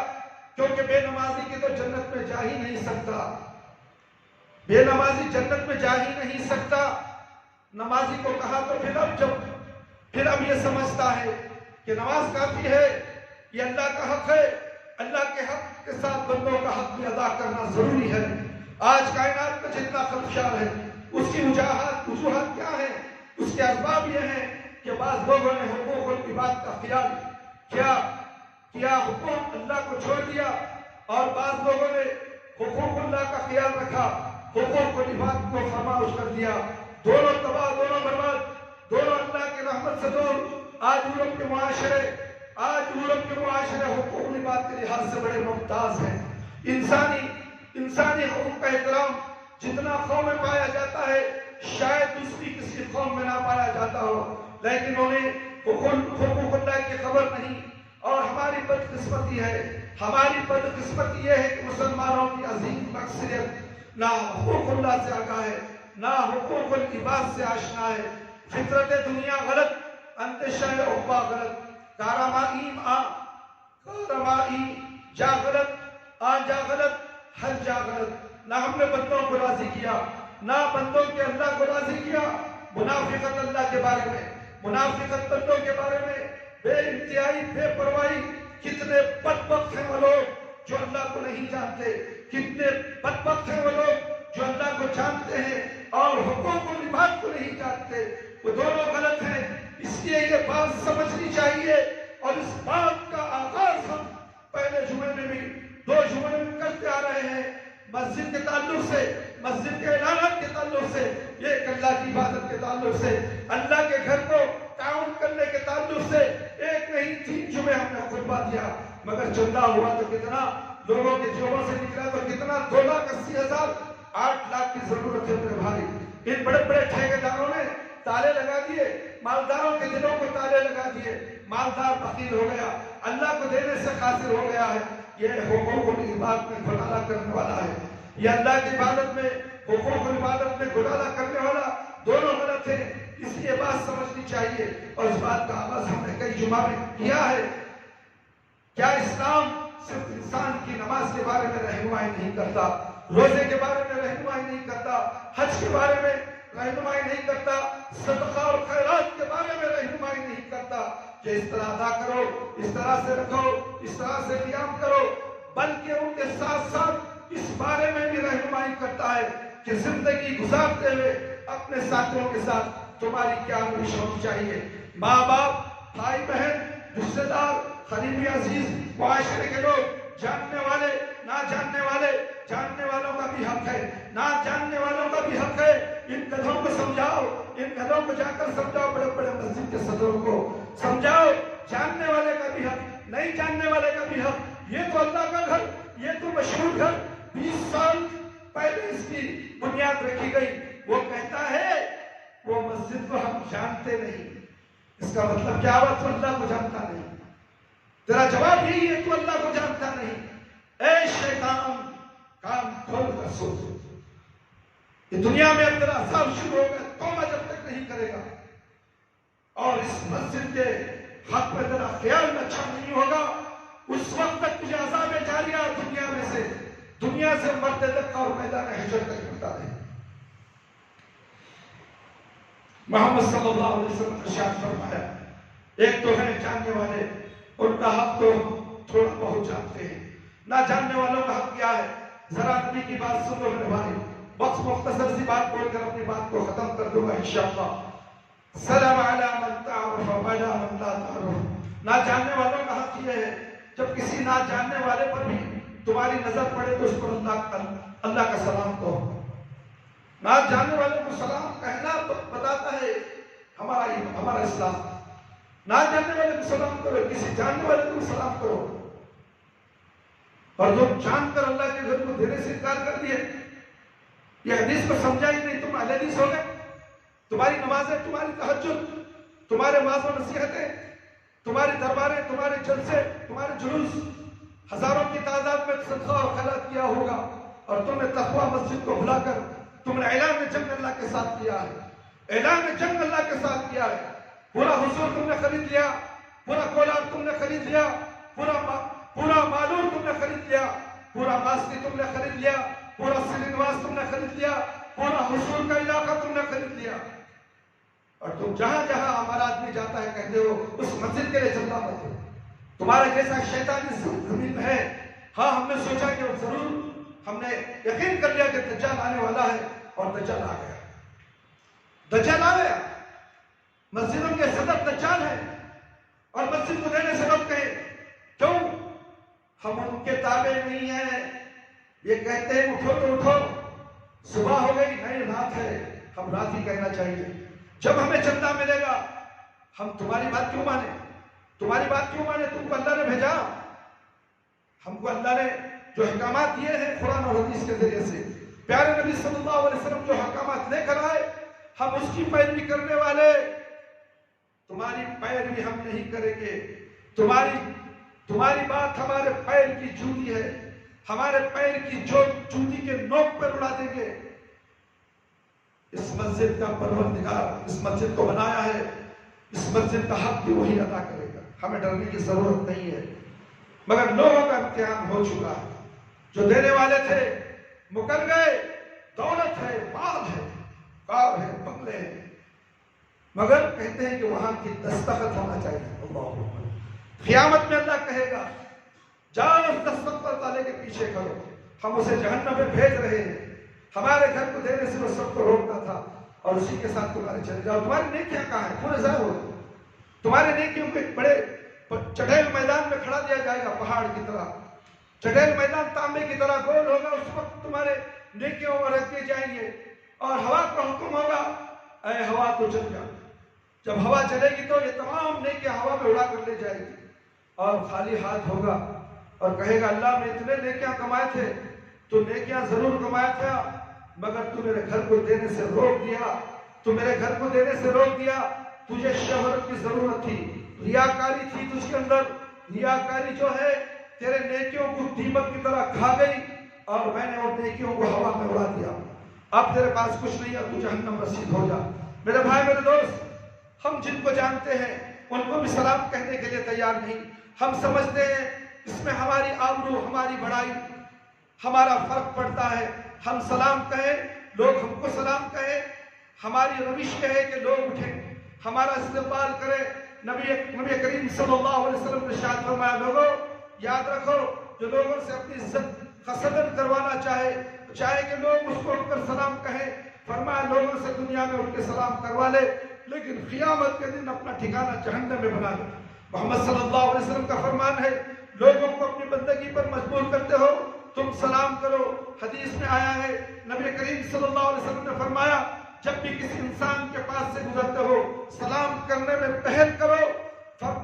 کیونکہ بے نمازی کی تو جنت میں جا ہی نہیں سکتا. بے نمازی جنت میں جا ہی نہیں سکتا. نمازی کو کہا تو پھر اب یہ سمجھتا ہے کہ نماز کافی ہے، یہ اللہ کا حق ہے. اللہ کے حق کے ساتھ بندوں کا حق بھی ادا کرنا ضروری ہے. آج کائنات میں جتنا خدشات ہے اس کی وجوہات کیا ہیں؟ اس کے اسباب یہ ہیں کہ بعض لوگوں نے حقوق العباد کا خیال کیا حقوق اللہ کو چھوڑ دیا، اور بعض لوگوں نے حقوق اللہ کا خیال رکھا، حقوق العباد کو فراموش کر دیا۔ دونوں تباہ، دونوں برباد، دونوں اللہ کی رحمت سے دور۔ آج یورپ کے معاشرے حقوق العباد کے لحاظ سے بڑے ممتاز ہیں۔ انسانی حقوق کا احترام جتنا قوم میں پایا جاتا ہے شاید دوسری کسی قوم میں نہ پایا جاتا ہو، لیکن انہیں حقوق اللہ کی خبر نہیں۔ اور ہماری بدقسمتی یہ ہے کہ مسلمانوں کی عظیم اکثریت نہ حقوق اللہ سے آگاہ ہے، نہ حقوق العباد سے آشنا ہے۔ فطرت دنیا غلط، اندیشہ عقبہ غلط، کارمائیم جا غلط، جا غلط، ہر جا غلط۔ نہ ہم نے بندوں کو راضی کیا، نہ بندوں کے اللہ کو راضی کیا۔ منافقت اللہ کے بارے میں، منافقت بندوں کے بارے میں، بے انتہائی بے پرواہی۔ کتنے بدبخت ہیں وہ لوگ جو اللہ کو نہیں جانتے، کتنے بدبخت ہیں وہ لوگ جو اللہ کو جانتے ہیں اور حقوق العباد کو نہیں جانتے۔ وہ دونوں غلط ہیں، اس لیے یہ بات سمجھنی چاہیے، اور اس بات کا آغاز ہم پہلے جمعے میں بھی 2 جمعے میں کرتے آ رہے ہیں۔ مسجد کے تعلق سے، مسجد کے اعلانات کے تعلق سے، یہ اللہ کی عبادت کے تعلق سے، اللہ کے گھر کو تعاون کرنے کے تعلق سے 1 نہیں 3 جمعے ہم نے خطبہ دیا، مگر چندہ ہوا تو کتنا، لوگوں کے جیبوں سے نکلا تو کتنا، 2,80,000، 8 لاکھ کی ضرورت ہے میرے بھائی۔ ان بڑے بڑے ٹھیکیداروں نے تالے لگا دیے، مالداروں کے دلوں کو تالے لگا دیے، مالدار فقیر ہو گیا، اللہ کو دینے سے قاصر ہو گیا ہے۔ یہ حقوق العباد میں گھوٹالا کرنے والا ہے، یہ اللہ کی عبادت میں، حقوق العبادت میں گھوٹالا کرنے والا، دونوں غلط ہیں۔ اس لیے بات سمجھنی چاہیے، اور اس بات کا آغاز ہم نے کئی جمعہ میں کیا ہے۔ کیا اسلام صرف انسان کی نماز کے بارے میں رہنمائی نہیں کرتا، روزے کے بارے میں رہنمائی نہیں کرتا، حج کے بارے میں رہنمائی نہیں کرتا، صدقہ اور خیرات کے بارے میں رہنمائی نہیں کرتا کہ اس طرح ادا کرو، اس طرح سے رکھو، اس طرح سے قیام کرو، بلکہ ان کے ساتھ ساتھ اس بارے میں بھی رہنمائی کرتا ہے کہ زندگی گزارتے ہوئے اپنے ساتھیوں کے ساتھ تمہاری کیا روش ہونی چاہیے۔ ماں باپ، بھائی بہن، رشتے دار، قریبی عزیز، معاشرے کے لوگ، جاننے والے، نہ جاننے والے، جاننے والوں کا بھی حق ہے، نہ جاننے والوں کا بھی حق ہے۔ ان گدھوں کو سمجھاؤ، ان گدھوں کو جا کر سمجھاؤ، بڑے بڑے مسجد کے صدروں کو سمجھاؤ، جاننے والے کا بھی حق، نہیں جاننے والے کا بھی حق۔ یہ تو اللہ کا گھر، یہ تو مشہور گھر، 20 سال پہلے اس کی بنیاد رکھی گئی۔ وہ کہتا ہے وہ مسجد کو ہم جانتے نہیں، اس کا مطلب کیا ہوا؟ تو اللہ کو جانتا نہیں۔ تیرا جواب یہی ہے، تو اللہ کو جانتا نہیں۔ اے شیطان، کام کھول کر سوچ، یہ دنیا میں اب تیرا عذاب شروع ہوگا، توبہ جب تک نہیں کرے گا، اور اس مسجد کے حق میں تیرا خیال اچھا نہیں ہوگا، اس وقت تک تجھے عذاب جاریہ دنیا سے مرتے تک اور میدان حشر تک ملتا رہے۔ محمد صلی اللہ علیہ وسلم نے ارشاد فرمایا، ایک تو ہے جاننے والے، ان کا حق تو تھوڑا بہت جانتے ہیں، نہ جاننے والوں کا حق کیا ہے؟ ذرا نبی کی بات سن لو میرے بھائی، وقت مختصر سی بات بول کر اپنی بات کو ختم کر دوں گا انشاءاللہ۔ سلام علی من تعرف وعلی من لا تعرف۔ نہ جاننے والوں کا حق یہ ہے، جب کسی نہ جاننے والے پر بھی تمہاری نظر پڑے تو اس پر اللہ کا سلام کہو۔ نہ جاننے والے کو سلام کہنا بتاتا ہے ہمارا اسلام۔ نہ جاننے والے کو سلام کرو، کسی جاننے والے کو سلام کرو۔ اور جو جان کر اللہ کے گھر کو دینے سے انکار کر دیے، یہ حدیث کو سمجھا ہی نہیں، تم اہل حدیث ہو گئے۔ تمہاری نمازیں، تمہاری تہجد، تمہارے واعظ و نصیحتیں، تمہاری درباریں، تمہارے جلسے، تمہارے جلوس ہزاروں کی تعداد میں صدقہ اور خیرات کیا ہوگا، اور تم نے تقویٰ مسجد کو بھلا کر تم نے اعلان جنگ اللہ کے ساتھ کیا ہے، اعلان جنگ اللہ کے ساتھ کیا ہے۔ پورا حضور تم نے خرید لیا، پورا کولار تم نے خرید لیا، پورا مالور تم نے خرید لیا، پورا ماسکی تم نے خرید لیا، پورا سرینواس تم نے خرید لیا، پورا حضور کا علاقہ تم نے خرید لیا، اور تم جہاں جہاں ہمارا آدمی جاتا ہے کہتے ہو اس مسجد کے لیے چندہ مت دو۔ تمہارا جیسا شیطان اس زمین میں ہے۔ ہاں، ہم نے سوچا کہ ضرور ہم نے یقین کر لیا کہ دجال آنے والا ہے، اور دجال آ گیا، دجال آ گیا۔ مسجدوں کے صدر دجال ہے، اور مسجد کو دینے سے لوگ کہیں کیوں ہم ان کے تابع نہیں ہیں؟ یہ کہتے ہیں اٹھو تو اٹھو، صبح ہو گئی، نہیں رات ہے، ہم رات ہی کہنا چاہیے۔ جب ہمیں چندہ ملے گا ہم تمہاری بات کیوں مانے؟ تمہاری بات کیوں مانے؟ تم کو اللہ نے بھیجا، ہم کو اللہ نے جو احکامات دیے ہیں قرآن اور حدیث کے ذریعے سے، پیارے نبی صلی اللہ علیہ وسلم جو احکامات لے کر آئے، ہم اس کی پیروی کرنے والے۔ تمہاری پیروی ہم نہیں کریں گے، تمہاری بات ہمارے پیر کی جوتی ہے، ہمارے پیر کی جوتی کے نوک پر اڑا دیں گے۔ اس مسجد کا پروردگار اس مسجد کو بنایا ہے، اس مسجد کا حق بھی وہی ادا کرے گا، ہمیں ڈرنے کی ضرورت نہیں ہے۔ مگر لوگوں کا امتحان ہو چکا ہے، جو دینے والے تھے مکر گئے، دولت ہے، مال ہے، کار ہے، بنگلے ہیں، مگر کہتے ہیں کہ وہاں کی دستخط ہونا چاہیے۔ اللہ قیامت میں اللہ کہے گا جاؤ اس دستخط والے کے پیچھے کرو، ہم اسے جہنم میں بھیج رہے ہیں، ہمارے گھر کو دینے سے وہ سب کو روکتا تھا، اور اسی کے ساتھ تمہارے چلے جاؤ، تمہاری نیکیاں کہاں ہیں؟ پورے ضائع ہو گئے۔ تمہارے نیکیوں کو ایک بڑے چٹیل میدان میں کھڑا دیا جائے گا، پہاڑ کی طرح چٹیل میدان تانبے کی طرح گول ہوگا، اس وقت تمہارے نیکیوں پر رکھ دیے جائیں گے، اور ہوا کا حکم ہوگا اے ہوا تو چل جا۔ جب ہوا چلے گی تو یہ تمام نیکیاں ہوا میں اڑا کر لے جائے گی، اور خالی ہاتھ ہوگا اور کہے گا اللہ میں اتنے نیکیاں کمائے تھے، تو نیکیاں ضرور کمایا تھا، مگر تو میرے گھر کو دینے سے روک دیا، تو میرے گھر کو دینے سے روک دیا۔ تجھے شہرت کی ضرورت تھی، ریاکاری تھی تجھ کے اندر، ریاکاری جو ہے تیرے نیکیوں کو دیمک کی طرح کھا گئی، اور میں نے ان نیکیوں کو ہوا میں اڑا دیا۔ اب تیرے پاس کچھ نہیں ہے، تو جہنم رسید ہو جا۔ میرے بھائی میرے دوست، ہم جن کو جانتے ہیں ان کو بھی سلام کہنے کے لیے تیار نہیں۔ ہم سمجھتے ہیں اس میں ہماری آبرو، ہماری بڑائی، ہمارا فرق پڑتا ہے۔ ہم سلام کہیں، لوگ ہم کو سلام کہیں، ہماری روش کہے کہ لوگ اٹھیں، ہمارا استقبال کرے۔ نبی کریم صلی اللہ علیہ وسلم نے ارشاد فرمایا لوگوں یاد رکھو، جو لوگوں سے اپنی عزت خسدن کروانا چاہے کہ لوگ اس کو اٹھ کر سلام کہیں، فرمایا لوگوں سے دنیا میں اٹھ کے سلام کروا لے، لیکن قیامت کے دن اپنا ٹھکانہ جہنم میں بنا لے۔ محمد صلی اللہ علیہ وسلم کا فرمان ہے لوگوں کو اپنی بندگی پر مجبور کرتے ہو، تم سلام کرو۔ حدیث میں آیا ہے نبی کریم صلی اللہ علیہ وسلم نے فرمایا جب بھی کسی انسان کے پاس سے گزرتے ہو سلام کرنے میں پہل کرو۔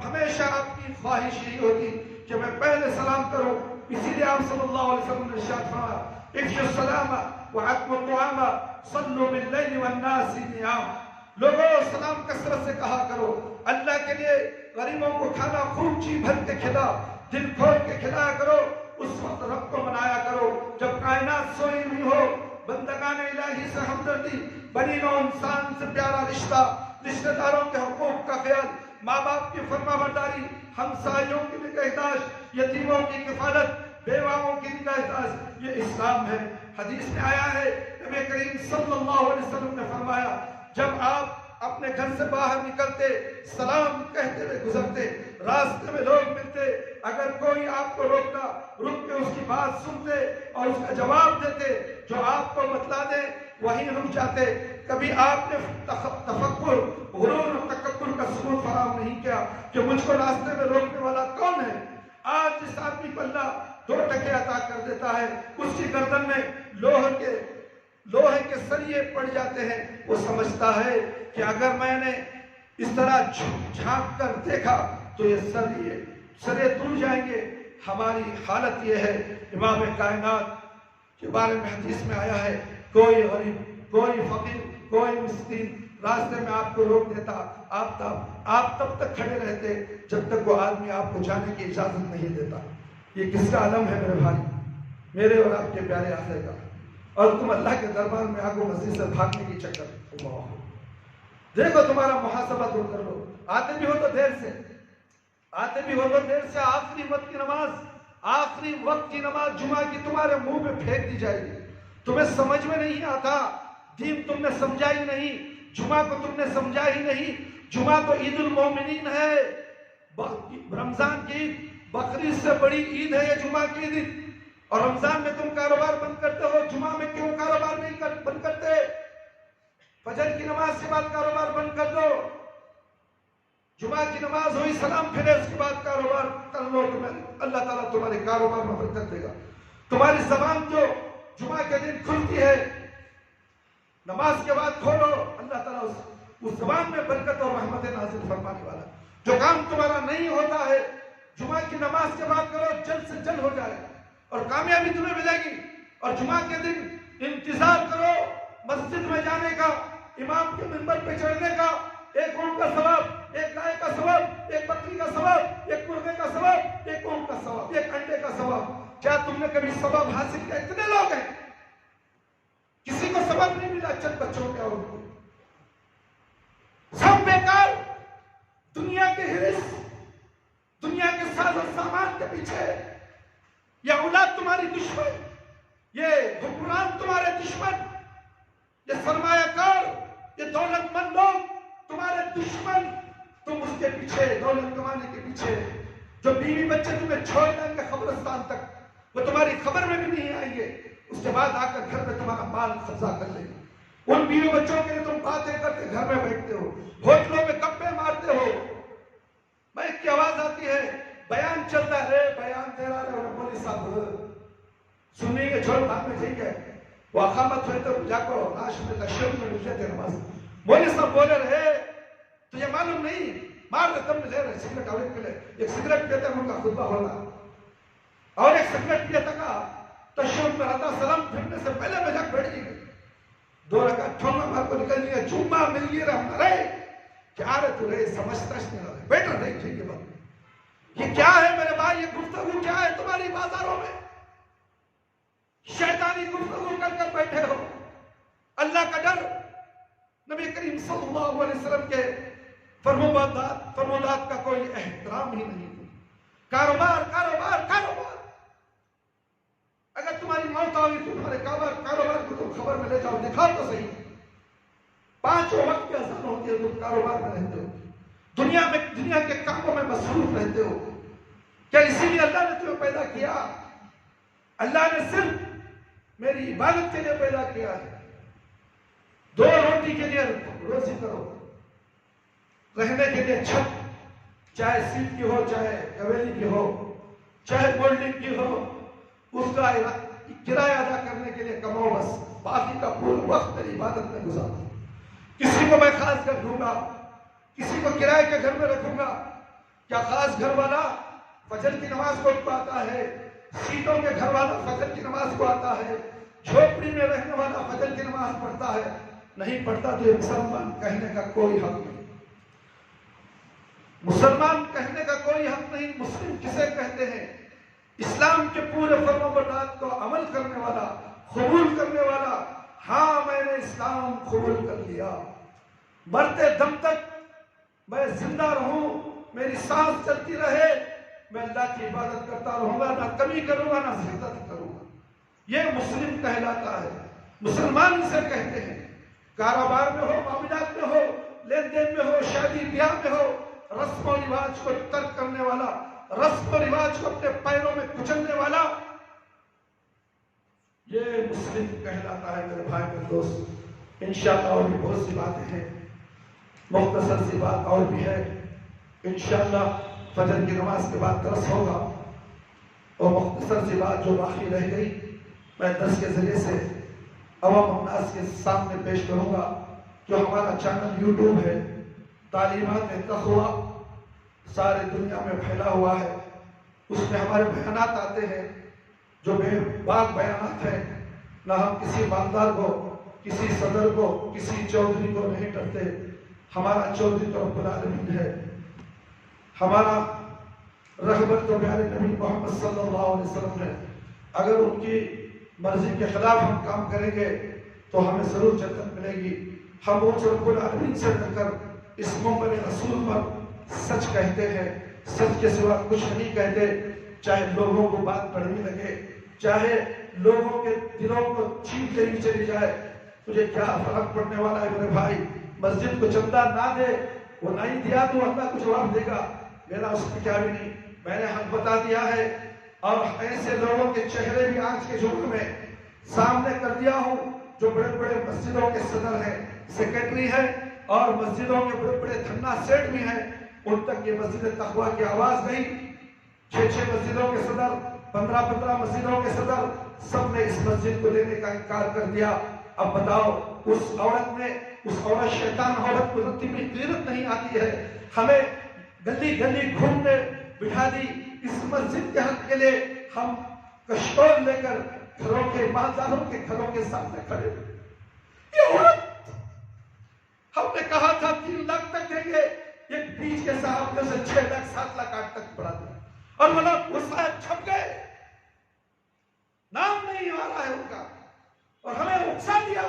ہمیشہ آپ کی خواہش یہی ہوتی کہ میں پہلے سلام کروں، اسی لیے آپ صلی اللہ علیہ وسلم نے ارشاد فرمایا افشوا السلام وأطعموا الطعام صلوا باللیل والناس نیام۔ لوگوں سلام کثرت سے کہا کرو، اللہ کے لیے غریبوں کو کھانا خوب جی بھر کے کھلا، دل کھول کے کھلایا کرو۔ اس وقت رب کو منایا کرو جب کائنات سوئی ہوئی ہو، بندگان الہی سے ہمدردی، بنی نوع انسان سے پیارا رشتہ، رشتہ داروں کے حقوق کا خیال، ماں باپ کی فرما برداری، ہمسایوں کی نگہداشت، یتیموں کی کفالت، بیواؤں کی نگہداشت، یہ اسلام ہے۔ حدیث میں آیا ہے نبی کریم صلی اللہ علیہ وسلم نے فرمایا جب آپ اپنے گھر سے باہر نکلتے سلام کہتے ہوئے گزرتے، راستے میں لوگ ملتے، اگر کوئی آپ کو روکتا رک کے اس کی بات سنتے اور اس کا جواب دیتے، جو آپ کو بتلا دے وہیں رک جاتے۔ کبھی آپ نے تفکر، غرور اور تکبر کا ثبوت فراہم نہیں کیا کہ مجھ کو راستے میں روکنے والا کون ہے۔ آج جس آدمی کو اللہ 2 ٹکے عطا کر دیتا ہے، اس کی گردن میں لوہے کے سریے پڑ جاتے ہیں، وہ سمجھتا ہے کہ اگر میں نے اس طرح جھانک کر دیکھا تو یہ سرے ٹوٹ جائیں گے۔ ہماری حالت یہ ہے، امام کائنات کے بارے میں حدیث میں آیا ہے کوئی غریب، کوئی فقیر، کوئی مسکین راستے میں آپ کو روک دیتا، آپ تب تک کھڑے رہتے جب تک وہ آدمی آپ کو جانے کی اجازت نہیں دیتا۔ یہ کس کا علم ہے میرے بھائی، میرے اور آپ کے پیارے آقا کا؟ اور تم اللہ کے دربار میں آگو مسجد سے بھاگنے کی چکر۔ اللہ دیکھو تمہارا محاسبہ دور کر لو۔ آتے بھی ہو تو دیر سے، آخری وقت کی نماز، آخری وقت کی نماز جمعہ کی تمہارے منہ پہ پھینک دی جائے گی۔ تمہیں سمجھ میں نہیں آتا، دین تم نے سمجھا ہی نہیں، جمعہ کو تم نے سمجھا ہی نہیں۔ جمعہ تو عید المومنین ہے، رمضان کی عید، بقرعید سے بڑی عید ہے یہ جمعہ کی عید۔ اور رمضان میں تم کاروبار بند کرتے ہو، جمعہ میں کیوں کاروبار نہیں بند کرتے؟ فجر کی نماز کے بعد کاروبار بند کر دو، جمعہ کی نماز ہوئی سلام پھرے اس کے بعد کاروبار کر لو، اللہ تعالیٰ تمہارے کاروبار میں برکت دے گا۔ تمہاری زبان جو جمعہ کے دن کھلتی ہے، نماز کے بعد کھولو، اللہ تعالیٰ اس زبان میں برکت اور رحمت نازل فرمانے والا۔ جو کام تمہارا نہیں ہوتا ہے جمعہ کی نماز کے بعد کرو، جلد سے جلد ہو جائے اور کامیابی تمہیں ملے گی۔ اور جمعہ کے دن انتظار کرو مسجد میں جانے کا، امام کے منبر پہ چڑھنے کا، ایک اونٹ کا ثواب، ایک گائے کا ثواب، ایک بکری کا ثواب، ایک مرغے کا ثواب، ایک اونٹ کا ثواب، ایک انڈے کا ثواب۔ کیا تم نے کبھی ثواب حاصل کیا؟ اتنے لوگ ہیں کسی کو ثواب نہیں ملا، چند بچوں کے اور سب بیکار، دنیا کے حرص، دنیا کے ساز و سامان کے پیچھے۔ یہ اولاد تمہاری دشمن، یہ حکمران تمہارے دشمن، یہ سرمایہ کار، یہ دولت مند لوگ تمہارے دشمن۔ تم اس کے پیچھے، دولت کمانے کے پیچھے، جو بیوی بچے تمہیں چھوڑ دیں گے قبرستان تک، وہ تمہاری خبر میں بھی نہیں آئیں گے، اس کے بعد آ کر گھر میں تمہارا مال قبضہ کر لیں گے۔ ان بیوی بچوں کے لیے تم باتیں کرتے گھر میں بیٹھتے ہو، ہوٹلوں میں گپے مارتے ہو، مائک کی آواز آتی ہے، بیان چلتا ہے، بیان دے رہا ہے، مولوی صاحب سنیں گے، چھوڑ بات میں جائیں گے، وہ اقامت ہوئے تو جا کو ناش میں تشریف میں مجھے تھے نماز، مولوی صاحب بولے رہے تجھے معلوم نہیں، مار رہے تم لے رہے سگریٹ آوے کے لئے، ایک سگریٹ پیتے ہیں ان کا خطبہ ہوگا، اور ایک سگریٹ پیتا کا تشریف میں رہتا، سلام پھرنے سے پہلے میں جا بیٹھ گئی، 2 رکعت ٹھونگا مار کو نکل لیا، جمعہ مل گئی رہا رہے، کیا رہے تو رہے سمجھتا نہیں رہے، بیٹھ رہے ٹھیک ہے بات۔ یہ کیا ہے میرے بھائی، یہ گفتگو کیا ہے تمہاری بازاروں میں؟ شیطانی گفتگو کر کر بیٹھے ہو۔ اللہ کا ڈر، نبی کریم صلی اللہ علیہ وسلم کے فرمودات کا کوئی احترام ہی نہیں۔ کاروبار کاروبار کاروبار، اگر تمہاری موت ہوئی تو تمہارے کاروبار کو تم خبر میں لے جاؤ، دکھاؤ تو صحیح۔ 5 وقت کی اذان ہوتی ہے، تم کاروبار میں رہتے ہو، دنیا کے کاموں میں مصروف رہتے ہو۔ کیا اسی لیے اللہ نے تمہیں پیدا کیا؟ اللہ نے صرف میری عبادت کے لیے پیدا کیا ہے۔ 2 روٹی کے لیے روزی کرو، رہنے کے لیے چھت، چاہے سیٹ کی ہو، چاہے حویلی کی ہو، چاہے بلڈنگ کی ہو، اس کا کرایہ ادا کرنے کے لیے کماؤ، بس باقی کا پورا وقت میری عبادت میں گزارو۔ کسی کو میں خاص کر دوں گا، کسی کو کرائے کے گھر میں رکھوں گا۔ کیا خاص گھر والا فجر کی نماز کو آتا ہے؟ سیٹوں کے گھر والا فجر کی نماز کو آتا ہے؟ جھوپڑی میں رہنے والا فجر کی نماز پڑھتا ہے؟ نہیں پڑھتا تو یہ مسلمان کہنے کا کوئی حق نہیں۔ مسلمان کہنے کا کوئی حق نہیں۔ مسلم کسے کہتے ہیں؟ اسلام کے پورے فرمانبردار کو عمل کرنے والا، قبول کرنے والا۔ ہاں میں نے اسلام قبول کر لیا، مرتے دم تک میں زندہ رہوں، میری سانس چلتی رہے، میں اللہ کی عبادت کرتا رہوں گا، نہ کمی کروں گا نہ زیادتی کروں گا۔ یہ مسلم کہلاتا ہے، مسلمان اسے کہتے ہیں۔ کاروبار میں ہو، معاملات میں ہو، لین دین میں ہو، شادی بیاہ میں ہو، رسم و رواج کو ترک کرنے والا، رسم و رواج کو اپنے پیروں میں کچلنے والا، یہ مسلم کہلاتا ہے۔ میرے بھائی میرے دوست، انشاءاللہ اور بھی بہت سی باتیں ہیں، مختصر سی بات اور بھی ہے۔ انشاءاللہ فجر کی نماز کے بعد درس ہوگا، اور مختصر سی بات جو باقی رہ گئی میں درس کے ذریعے سے عوام الناس کے سامنے پیش کروں گا۔ جو ہمارا چینل یوٹیوب ہے، تعلیمات تقویٰ، سارے دنیا میں پھیلا ہوا ہے، اس میں ہمارے بیانات آتے ہیں جو بے باک بیانات ہیں۔ نہ ہم کسی مالدار کو، کسی صدر کو، کسی چودھری کو نہیں ڈرتے۔ ہمارا چودھری تو رب العالمین ہے، ہمارا رغبت تو پیارے نبی محمد صلی اللہ علیہ وسلم ہے۔ اگر ان کی مرضی کے خلاف ہم کام کریں گے تو ہمیں ضرور جنت ملے گی۔ ہم اس رب العالمین سے ڈر کر اس منبر رسول پر سچ کہتے ہیں، سچ کے سوا کچھ نہیں کہتے، چاہے لوگوں کو بات پڑھنے لگے، چاہے لوگوں کے دلوں کو چھین کے چلی جائے، تجھے کیا فرق پڑنے والا ہے میرے بھائی؟ مسجد کو چندہ نہ دے، وہ نہیں دیا تو اللہ کو جواب دے گا، میرا اس میں کیا بھی نہیں۔ میں نے حق بتا دیا ہے، اور ایسے لوگوں کے چہرے بھی آج کے جمعے میں سامنے کر دیا ہوں جو بڑے بڑے مسجدوں کے صدر ہیں، سیکرٹری ہیں، اور مسجدوں کے بڑے بڑے دھنا سیٹ بھی ہیں، ان تک یہ مسجد تقویٰ کی آواز گئی۔ 6 مسجدوں کے صدر، 15 مسجدوں کے صدر، سب نے اس مسجد کو لینے کا انکار کر دیا۔ اب بتاؤ، اس عورت شیطان عورت کو اتنی غیرت نہیں آتی ہے، ہمیں گلی گلی گھومنے بٹھا دی اس مسجد کے حق کے لیے، ہم کشتول لے کر گھروں کے مالداروں کے گھروں کے سامنے کھڑے ہوئے۔ یہ عورت، ہم نے کہا تھا 3 لاکھ تک دیں گے، ایک بیچ کے صاحب نے سے 6 لاکھ 7 لاکھ 8 تک بڑھا دیا، اور مطلب وہ صاحب چھپ گئے، نام نہیں آ رہا ہے ان کا، اور ہمیں اکسا دیا،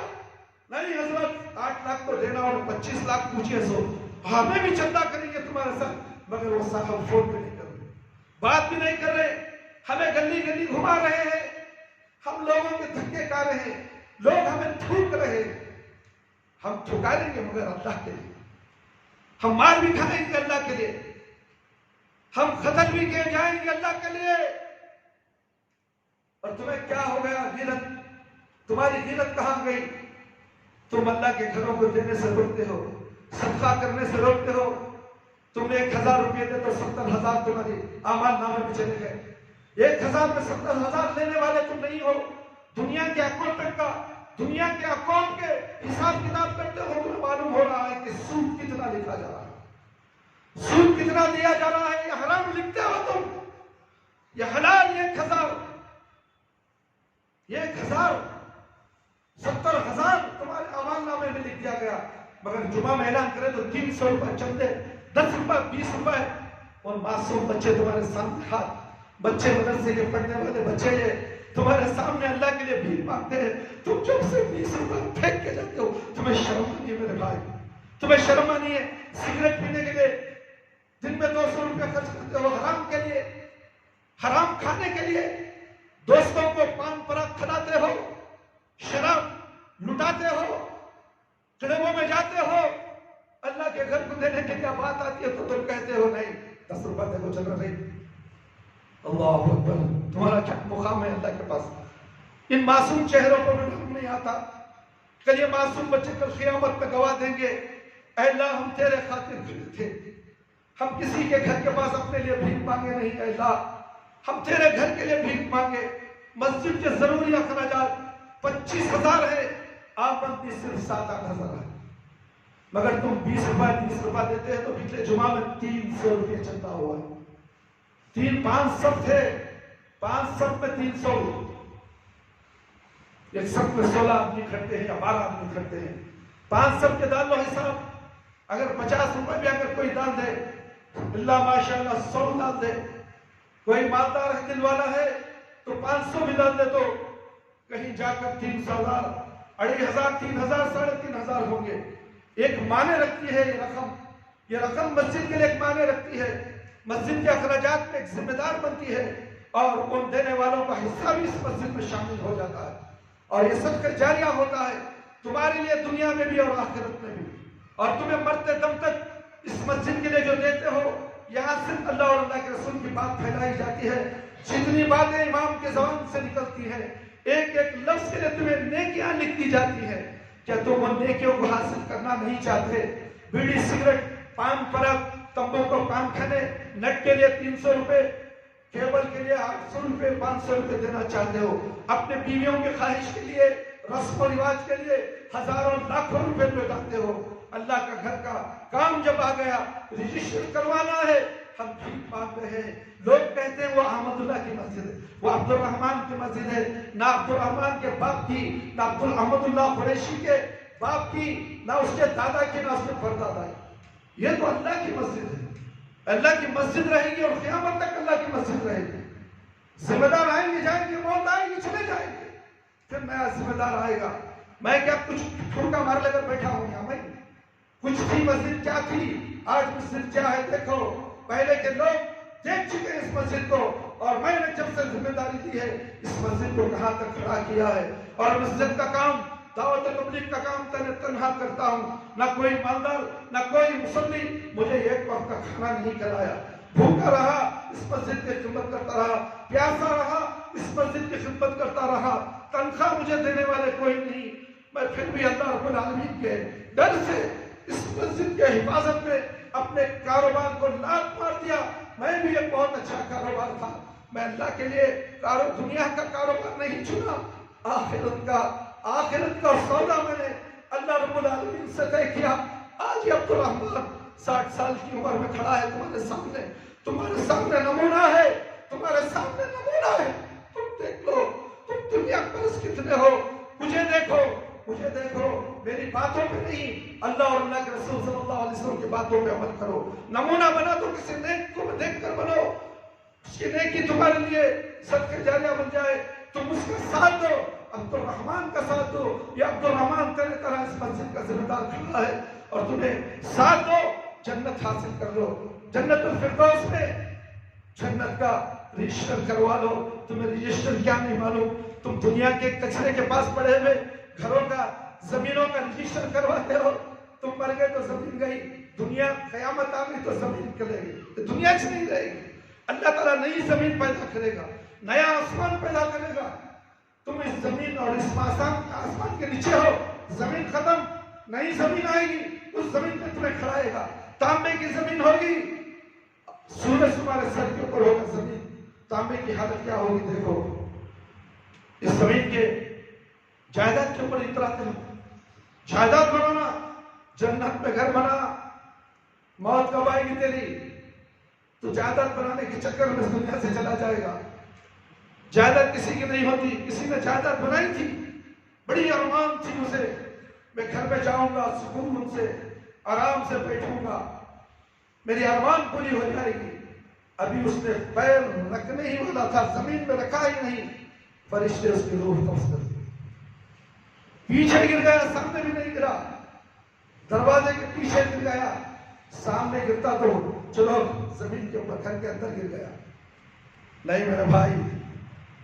نہیں حضرت 8 لاکھ تو دینا اور 25 لاکھ پوچھئے سو ہمیں بھی چندہ کریں گے تمہارے ساتھ، مگر وہ صاحب فون بھی نہیں کر رہے، بات بھی نہیں کر رہے، ہمیں گلی گلی گھما رہے ہیں، ہم لوگوں کے دھکے کھا رہے ہیں، لوگ ہمیں تھوک رہے ہیں۔ ہم ٹھکاریں گے مگر اللہ کے لیے، ہم مار بھی کھائیں گے اللہ کے لیے، ہم قتل بھی کیے جائیں گے اللہ کے لیے۔ اور تمہیں کیا ہو گیا؟ غیرت، تمہاری غیرت کہاں گئی؟ تم اللہ کے گھروں کو دینے سے روکتے ہو، صدقہ کرنے سے روکتے ہو۔ تم نے 1000 روپے دے تو 70,000 تمہاری اعمال نامے میں چلے گئے۔ 1000 میں 70,000 لینے والے تم نہیں ہو۔ دنیا کے اکاؤنٹ کا، دنیا کے اکاؤنٹ کے حساب کتاب کرتے ہو، تمہیں معلوم ہو رہا ہے کہ سود کتنا لکھا جا رہا ہے، سود کتنا دیا جا رہا ہے۔ یہ حرام لکھتے ہو تم، یہ حلال 1000، 70,000 تمہارے اعمال نامے میں لکھ دیا گیا، مگر جمعہ میں اعلان کرے تو 300 روپے چندے، 10 روپے 20 روپے، اور معصوم بچے تمہارے سامنے، ہاتھ بچے مدرسے کے پڑھنے والے بچے یہ تمہارے سامنے اللہ کے لیے بھیک مانگتے ہیں، تم جب سے 20 روپے پھینک کے جاتے ہو، تمہیں شرم نہیں ہے میرے بھائی، تمہیں شرم نہیں ہے؟ سگریٹ پینے کے لیے دن میں 200 روپے خرچ کرتے ہو، حرام کے لیے، حرام کھانے کے لیے، دوستوں کو پان پراگ کھلاتے ہو، شراب لٹاتے ہو، کلبوں میں جاتے ہو، اللہ کے گھر کو دینے کے لیے بات آتی ہے تو تم کہتے ہو نہیں 10 روپے دے کو چل رہی۔ اللہ اکبر، تمہارا کیا مقام ہے اللہ کے پاس؟ ان معصوم چہروں کو بھی رحم نہیں آتا۔ کل یہ معصوم بچے کل قیامت میں گواہ دیں گے، اے اللہ ہم تیرے خاطر کھڑے تھے، ہم کسی کے گھر کے پاس اپنے لیے بھیک مانگے نہیں، اے اللہ ہم تیرے گھر کے لیے بھیک مانگے۔ مسجد کے ضروری اخراجات 25,000 ہے، آمدنی صرف 7-8 ہزار ہے، مگر تم 20 روپے 30 روپے دیتے ہیں تو پچھلے جمعہ میں 300 روپے چندہ ہوا ہے۔ 5 صف تھے، 5 صف میں 300، ایک صف میں 16 آدمی کھڑتے ہیں یا 12 آدمی کھڑتے ہیں، 5 صف کے ڈال لو حساب، اگر 50 روپے بھی اگر کوئی ڈال دے، اللہ ماشاءاللہ 100 ڈال دے، کوئی مالدار ہے دل والا ہے تو 500 بھی ڈال دے تو کہیں جا کر 300,000 2,500 3,000 3,500 ہوں گے۔ ایک معنی رکھتی ہے یہ رقم مسجد کے لیے ایک معنی رکھتی ہے، مسجد کے اخراجات میں ایک ذمہ دار بنتی ہے، اور ان دینے والوں کا حصہ بھی اس مسجد میں شامل ہو جاتا ہے، اور یہ صدقہ جاریہ ہوتا ہے تمہارے لیے دنیا میں بھی اور آخرت میں بھی۔ اور تمہیں مرتے دم تک اس مسجد کے لیے جو دیتے ہو، یہاں صرف اللہ اور اللہ کے رسول کی بات پھیلائی جاتی ہے، جتنی باتیں امام کے زبان سے نکلتی ہیں، ایک ایک لفظ کے لیے تمہیں نیکیاں لکھ دی جاتی ہیں۔ کیا تم ان نیکیوں کو حاصل کرنا نہیں چاہتے؟ بیڑی سگریٹ، پان پرگ، تمباکو پان کھانے، نٹ کے لیے 300 روپے، کیبل کے لیے 800 روپے 500 روپے دینا چاہتے ہو، اپنے بیویوں کی خواہش کے لیے، رسم و رواج کے لیے ہزاروں لاکھوں روپے لگاتے ہو۔ اللہ کا گھر کا کام جب آ گیا، رجسٹر کروانا ہے، ہم بھیک مانگ رہے ہیں۔ لوگ کہتے ہیں وہ احمد اللہ کی مسجد ہے، وہ عبد الرحمن کی مسجد ہے، نہ عبد الرحمن کے باپ کی، نہ عبد احمد اللہ قریشی کے باپ کی، نہ اس کے دادا کی، نہ اس کے پردادا کی۔ یہ تو اللہ کی مسجد ہے، اللہ کی مسجد رہے گی اور قیامت تک اللہ کی مسجد رہے گی۔ ذمہ دار آئیں گے جائیں گے، موت آئے گی چلے جائیں گے، پھر نیا ذمہ دار آئے گا۔ میں کیا کچھ ٹھوکا مار لے کر بیٹھا ہوں یہاں؟ میں کچھ تھی مسجد کیا تھی، آج مسجد کیا ہے دیکھو۔ پہلے کے لوگ دیکھ چکے اس مسجد کو، اور میں نے جب سے ذمہ داری دی ہے اس مسجد کو کہاں تک کھڑا کیا ہے، اور مسجد کا کام، دعوت تبلیغ کا کام تنہا کرتا ہوں، نہ کوئی مالدار نہ کوئی مصلی مجھے ایک وقت کا کھانا نہیں کھلایا، بھوکا رہا اس مسجد کی خدمت کرتا رہا، پیاسا رہا اس مسجد کی خدمت کرتا رہا، تنخواہ مجھے دینے والے کوئی نہیں، میں پھر بھی اللہ رب العالمین کے ڈر سے اس مسجد کے حفاظت میں اپنے کاروبار کو لات مار دیا۔ میں بھی ایک بہت اچھا کاروبار تھا، میں اللہ کے لیے دنیا کا کاروبار نہیں چنا، آخرت کا سودا میں نے اللہ رب العالمین سے طے کیا۔ آج یہ عبدالرحمن 60 سال کی عمر میں کھڑا ہے تمہارے سامنے نمونہ ہے، تمہارے سامنے نمونہ ہے۔ تم دیکھ لو، تم دنیا پرست کتنے ہو، مجھے دیکھو، میری باتوں پہ نہیں، اللہ اور اللہ کے رسول صلی اللہ علیہ وسلم کی باتوں پہ عمل کرو۔ نمونہ بنا تو کسی نیک کو دیکھ کر بنو، اس کی نیکی تمہارے لیے صدقہ جاریہ بن جائے، تم اس کا ساتھ دو، عبدالرحمن کا ساتھ دو۔ یہ عبدالرحمن تیرے طرح اس مسجد کا ذمہ دار کھڑا ہے اور تمہیں ساتھ دو، جنت حاصل کر لو، جنت الفردوس میں جنت کا رجسٹر کروا لو۔ تمہیں رجسٹر کیا نہیں معلوم، تم دنیا کے کچرے کے پاس پڑے ہوئے گھروں کا، زمینوں کا رجسٹر کرواتے ہو۔ تم مر گئے تو زمین گئی، دنیا قیامت آ گئی تو زمین چلے گی، دنیا چ نہیں رہے گی۔ اللہ تعالیٰ نئی زمین پیدا کرے گا، نیا آسمان پیدا کرے گا۔ تم اس زمین اور اس آسمان کے نیچے ہو، زمین ختم، نئی زمین آئے گی، اس زمین پہ تمہیں کھڑائے گا۔ تانبے کی زمین ہوگی، سورج تمہارے سر کے اوپر ہوگا، زمین تانبے کی حالت کیا ہوگی دیکھو۔ اس زمین کے جائیداد کے اوپر اتراتے ہو، جائیداد بنانا، جنت میں گھر بنانا، موت کب آئے گی تیری؟ تو جائیداد بنانے کے چکر میں اس دنیا سے چلا جائے گا۔ جائیداد کسی کی نہیں ہوتی، کسی نے جائیداد بنائی تھی، بڑی ارمان تھی اسے، میں گھر میں جاؤں گا، سکون سے آرام سے بیٹھوں گا، میری ارمان پوری ہو جائے گی۔ ابھی اس نے پیر رکھنے ہی والا تھا، زمین میں رکھا ہی نہیں، فرشتے اس کی روح قبض کر دی، پیچھے گر گیا، سامنے بھی نہیں گرا، دروازے کے پیچھے گر گیا، سامنے گرتا تو چلو زمین کے اوپر گھر کے اندر گر گیا۔ نہیں میرے بھائی،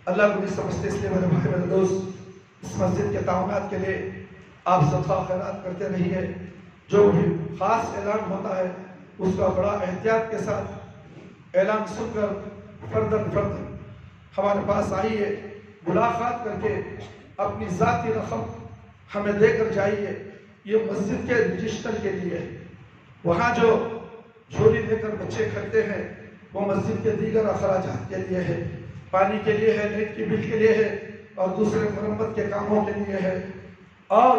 اللہ کو نہیں سمجھتے، اس لیے میرے بھائی میرے دوست، اس مسجد کے تعاونات کے لیے آپ صدقہ خیرات کرتے رہیے۔ جو بھی خاص اعلان ہوتا ہے اس کا بڑا احتیاط کے ساتھ اعلان سن کر فرداً ہمارے پاس آئیے، ملاقات کر کے اپنی ذاتی رقم ہمیں دے کر جائیے۔ یہ مسجد کے رجسٹر کے لیے، وہاں جو جھولی دے کر بچے کھڑتے ہیں وہ مسجد کے دیگر اخراجات کے لیے ہے، پانی کے لیے ہے، نیٹ کی بل کے لیے ہے، اور دوسرے مرمت کے کاموں کے لیے ہے۔ اور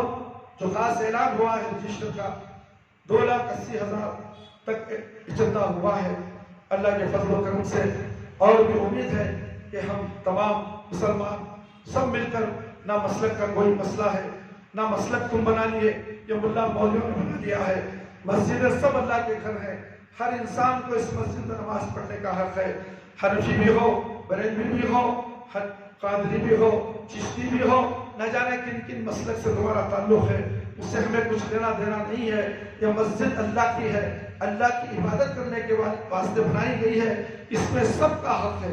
جو خاص اعلان ہوا ہے رجسٹر کا 2,80,000 تک اجتماع ہوا ہے۔ اللہ کے فضل و کرم سے اور بھی امید ہے کہ ہم تمام مسلمان سب مل کر، نہ مسلک کا کوئی مسئلہ ہے، نہ مسلک تم بنا لیے، یہ ملا مولویوں نے بنا لیا ہے۔ مسجدیں سب اللہ کے گھر ہیں، ہر انسان کو اس مسجد میں نماز پڑھنے کا حق ہے، حنفی بھی ہو، بریلوی بھی ہو، قادری بھی ہو، چشتی بھی ہو، نہ جانے کن کن مسلک سے تمہارا تعلق ہے، اس سے ہمیں کچھ لینا دینا نہیں ہے۔ یہ مسجد اللہ کی ہے، اللہ کی عبادت کرنے کے واسطے بنائی گئی ہے، اس میں سب کا حق ہے،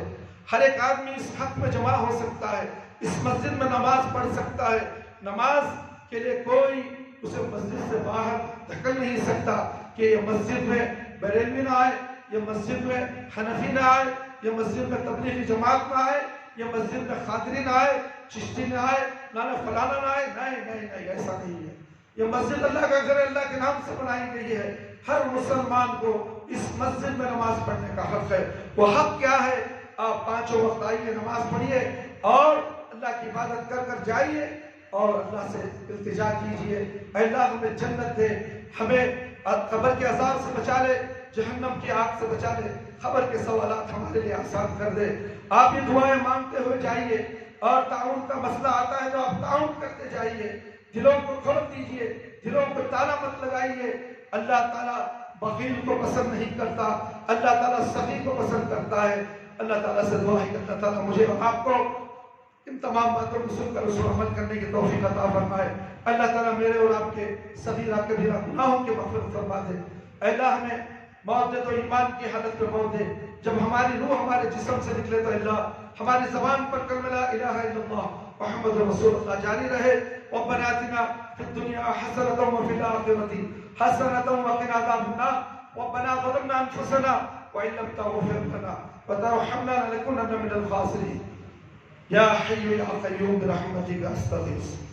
ہر ایک آدمی اس حق میں جمع ہو سکتا ہے، اس مسجد میں نماز پڑھ سکتا ہے۔ نماز کے لیے کوئی اسے مسجد سے باہر دھکل نہیں سکتا کہ یہ مسجد میں بریلوی نہ آئے، یہ مسجد میں حنفی نہ آئے، یہ مسجد میں تبلیغی جماعت نہ آئے، یہ مسجد میں قادری نہ آئے، چشتی نہ آئے، نانا فلانا نہ آئے۔ نہیں، ایسا نہیں ہے۔ یہ مسجد اللہ کا گھر ہے، اللہ کے نام سے بنائی گئی ہے۔ ہر مسلمان کو اس مسجد میں نماز پڑھنے کا حق ہے۔ وہ حق کیا ہے؟ آپ 5 وقت آئیے، نماز پڑھیے اور اللہ کی عبادت کر کر جائیے اور اللہ سے التجا کیجیے، اے اللہ ہمیں جنت دے، ہمیں قبر کے عذاب سے بچا لے، جہنم کی آگ سے بچا لے، قبر کے سوالات ہمارے لیے آسان کر دے۔ آپ یہ دعائیں مانگتے ہوئے جائیے، اور تعاون کا مسئلہ آتا ہے تو آپ تعاون کرتے جائیے، دلوں کو کھول دیجیے، دلوں کو تالا مت لگائیے۔ اللہ تعالیٰ بخیل کو پسند نہیں کرتا، اللہ تعالیٰ سخی کو پسند کرتا ہے۔ اللہ تعالیٰ سے دعا ہے کہ اللہ تعالیٰ مجھے اور آپ کو ان تمام باتوں کو سن کر اس پر عمل کرنے کی توفیق عطا فرمائے۔ اللہ تعالیٰ میرے اور آپ کے صغیرہ کبیرہ گناہوں کی مغفرت فرما دے۔ اے اللہ ہمیں موت دے تو ایمان کی حالت میں موت دے، جب ہماری روح ہمارے جسم سے نکلے تو اللہ ہماری زبان پر کلمہ لا الہ الا اللہ محمد رسول اللہ جاری رہے۔ ربنا آتنا فی الدنیا حسنۃ وفی الآخرۃ حسنۃ وقنا عذاب النار۔ ربنا ظلمنا انفسنا وإن لم تغفر لنا وترحمنا لنكونن من الخاسرين يا حي يا قيوم برحمتك أستغيث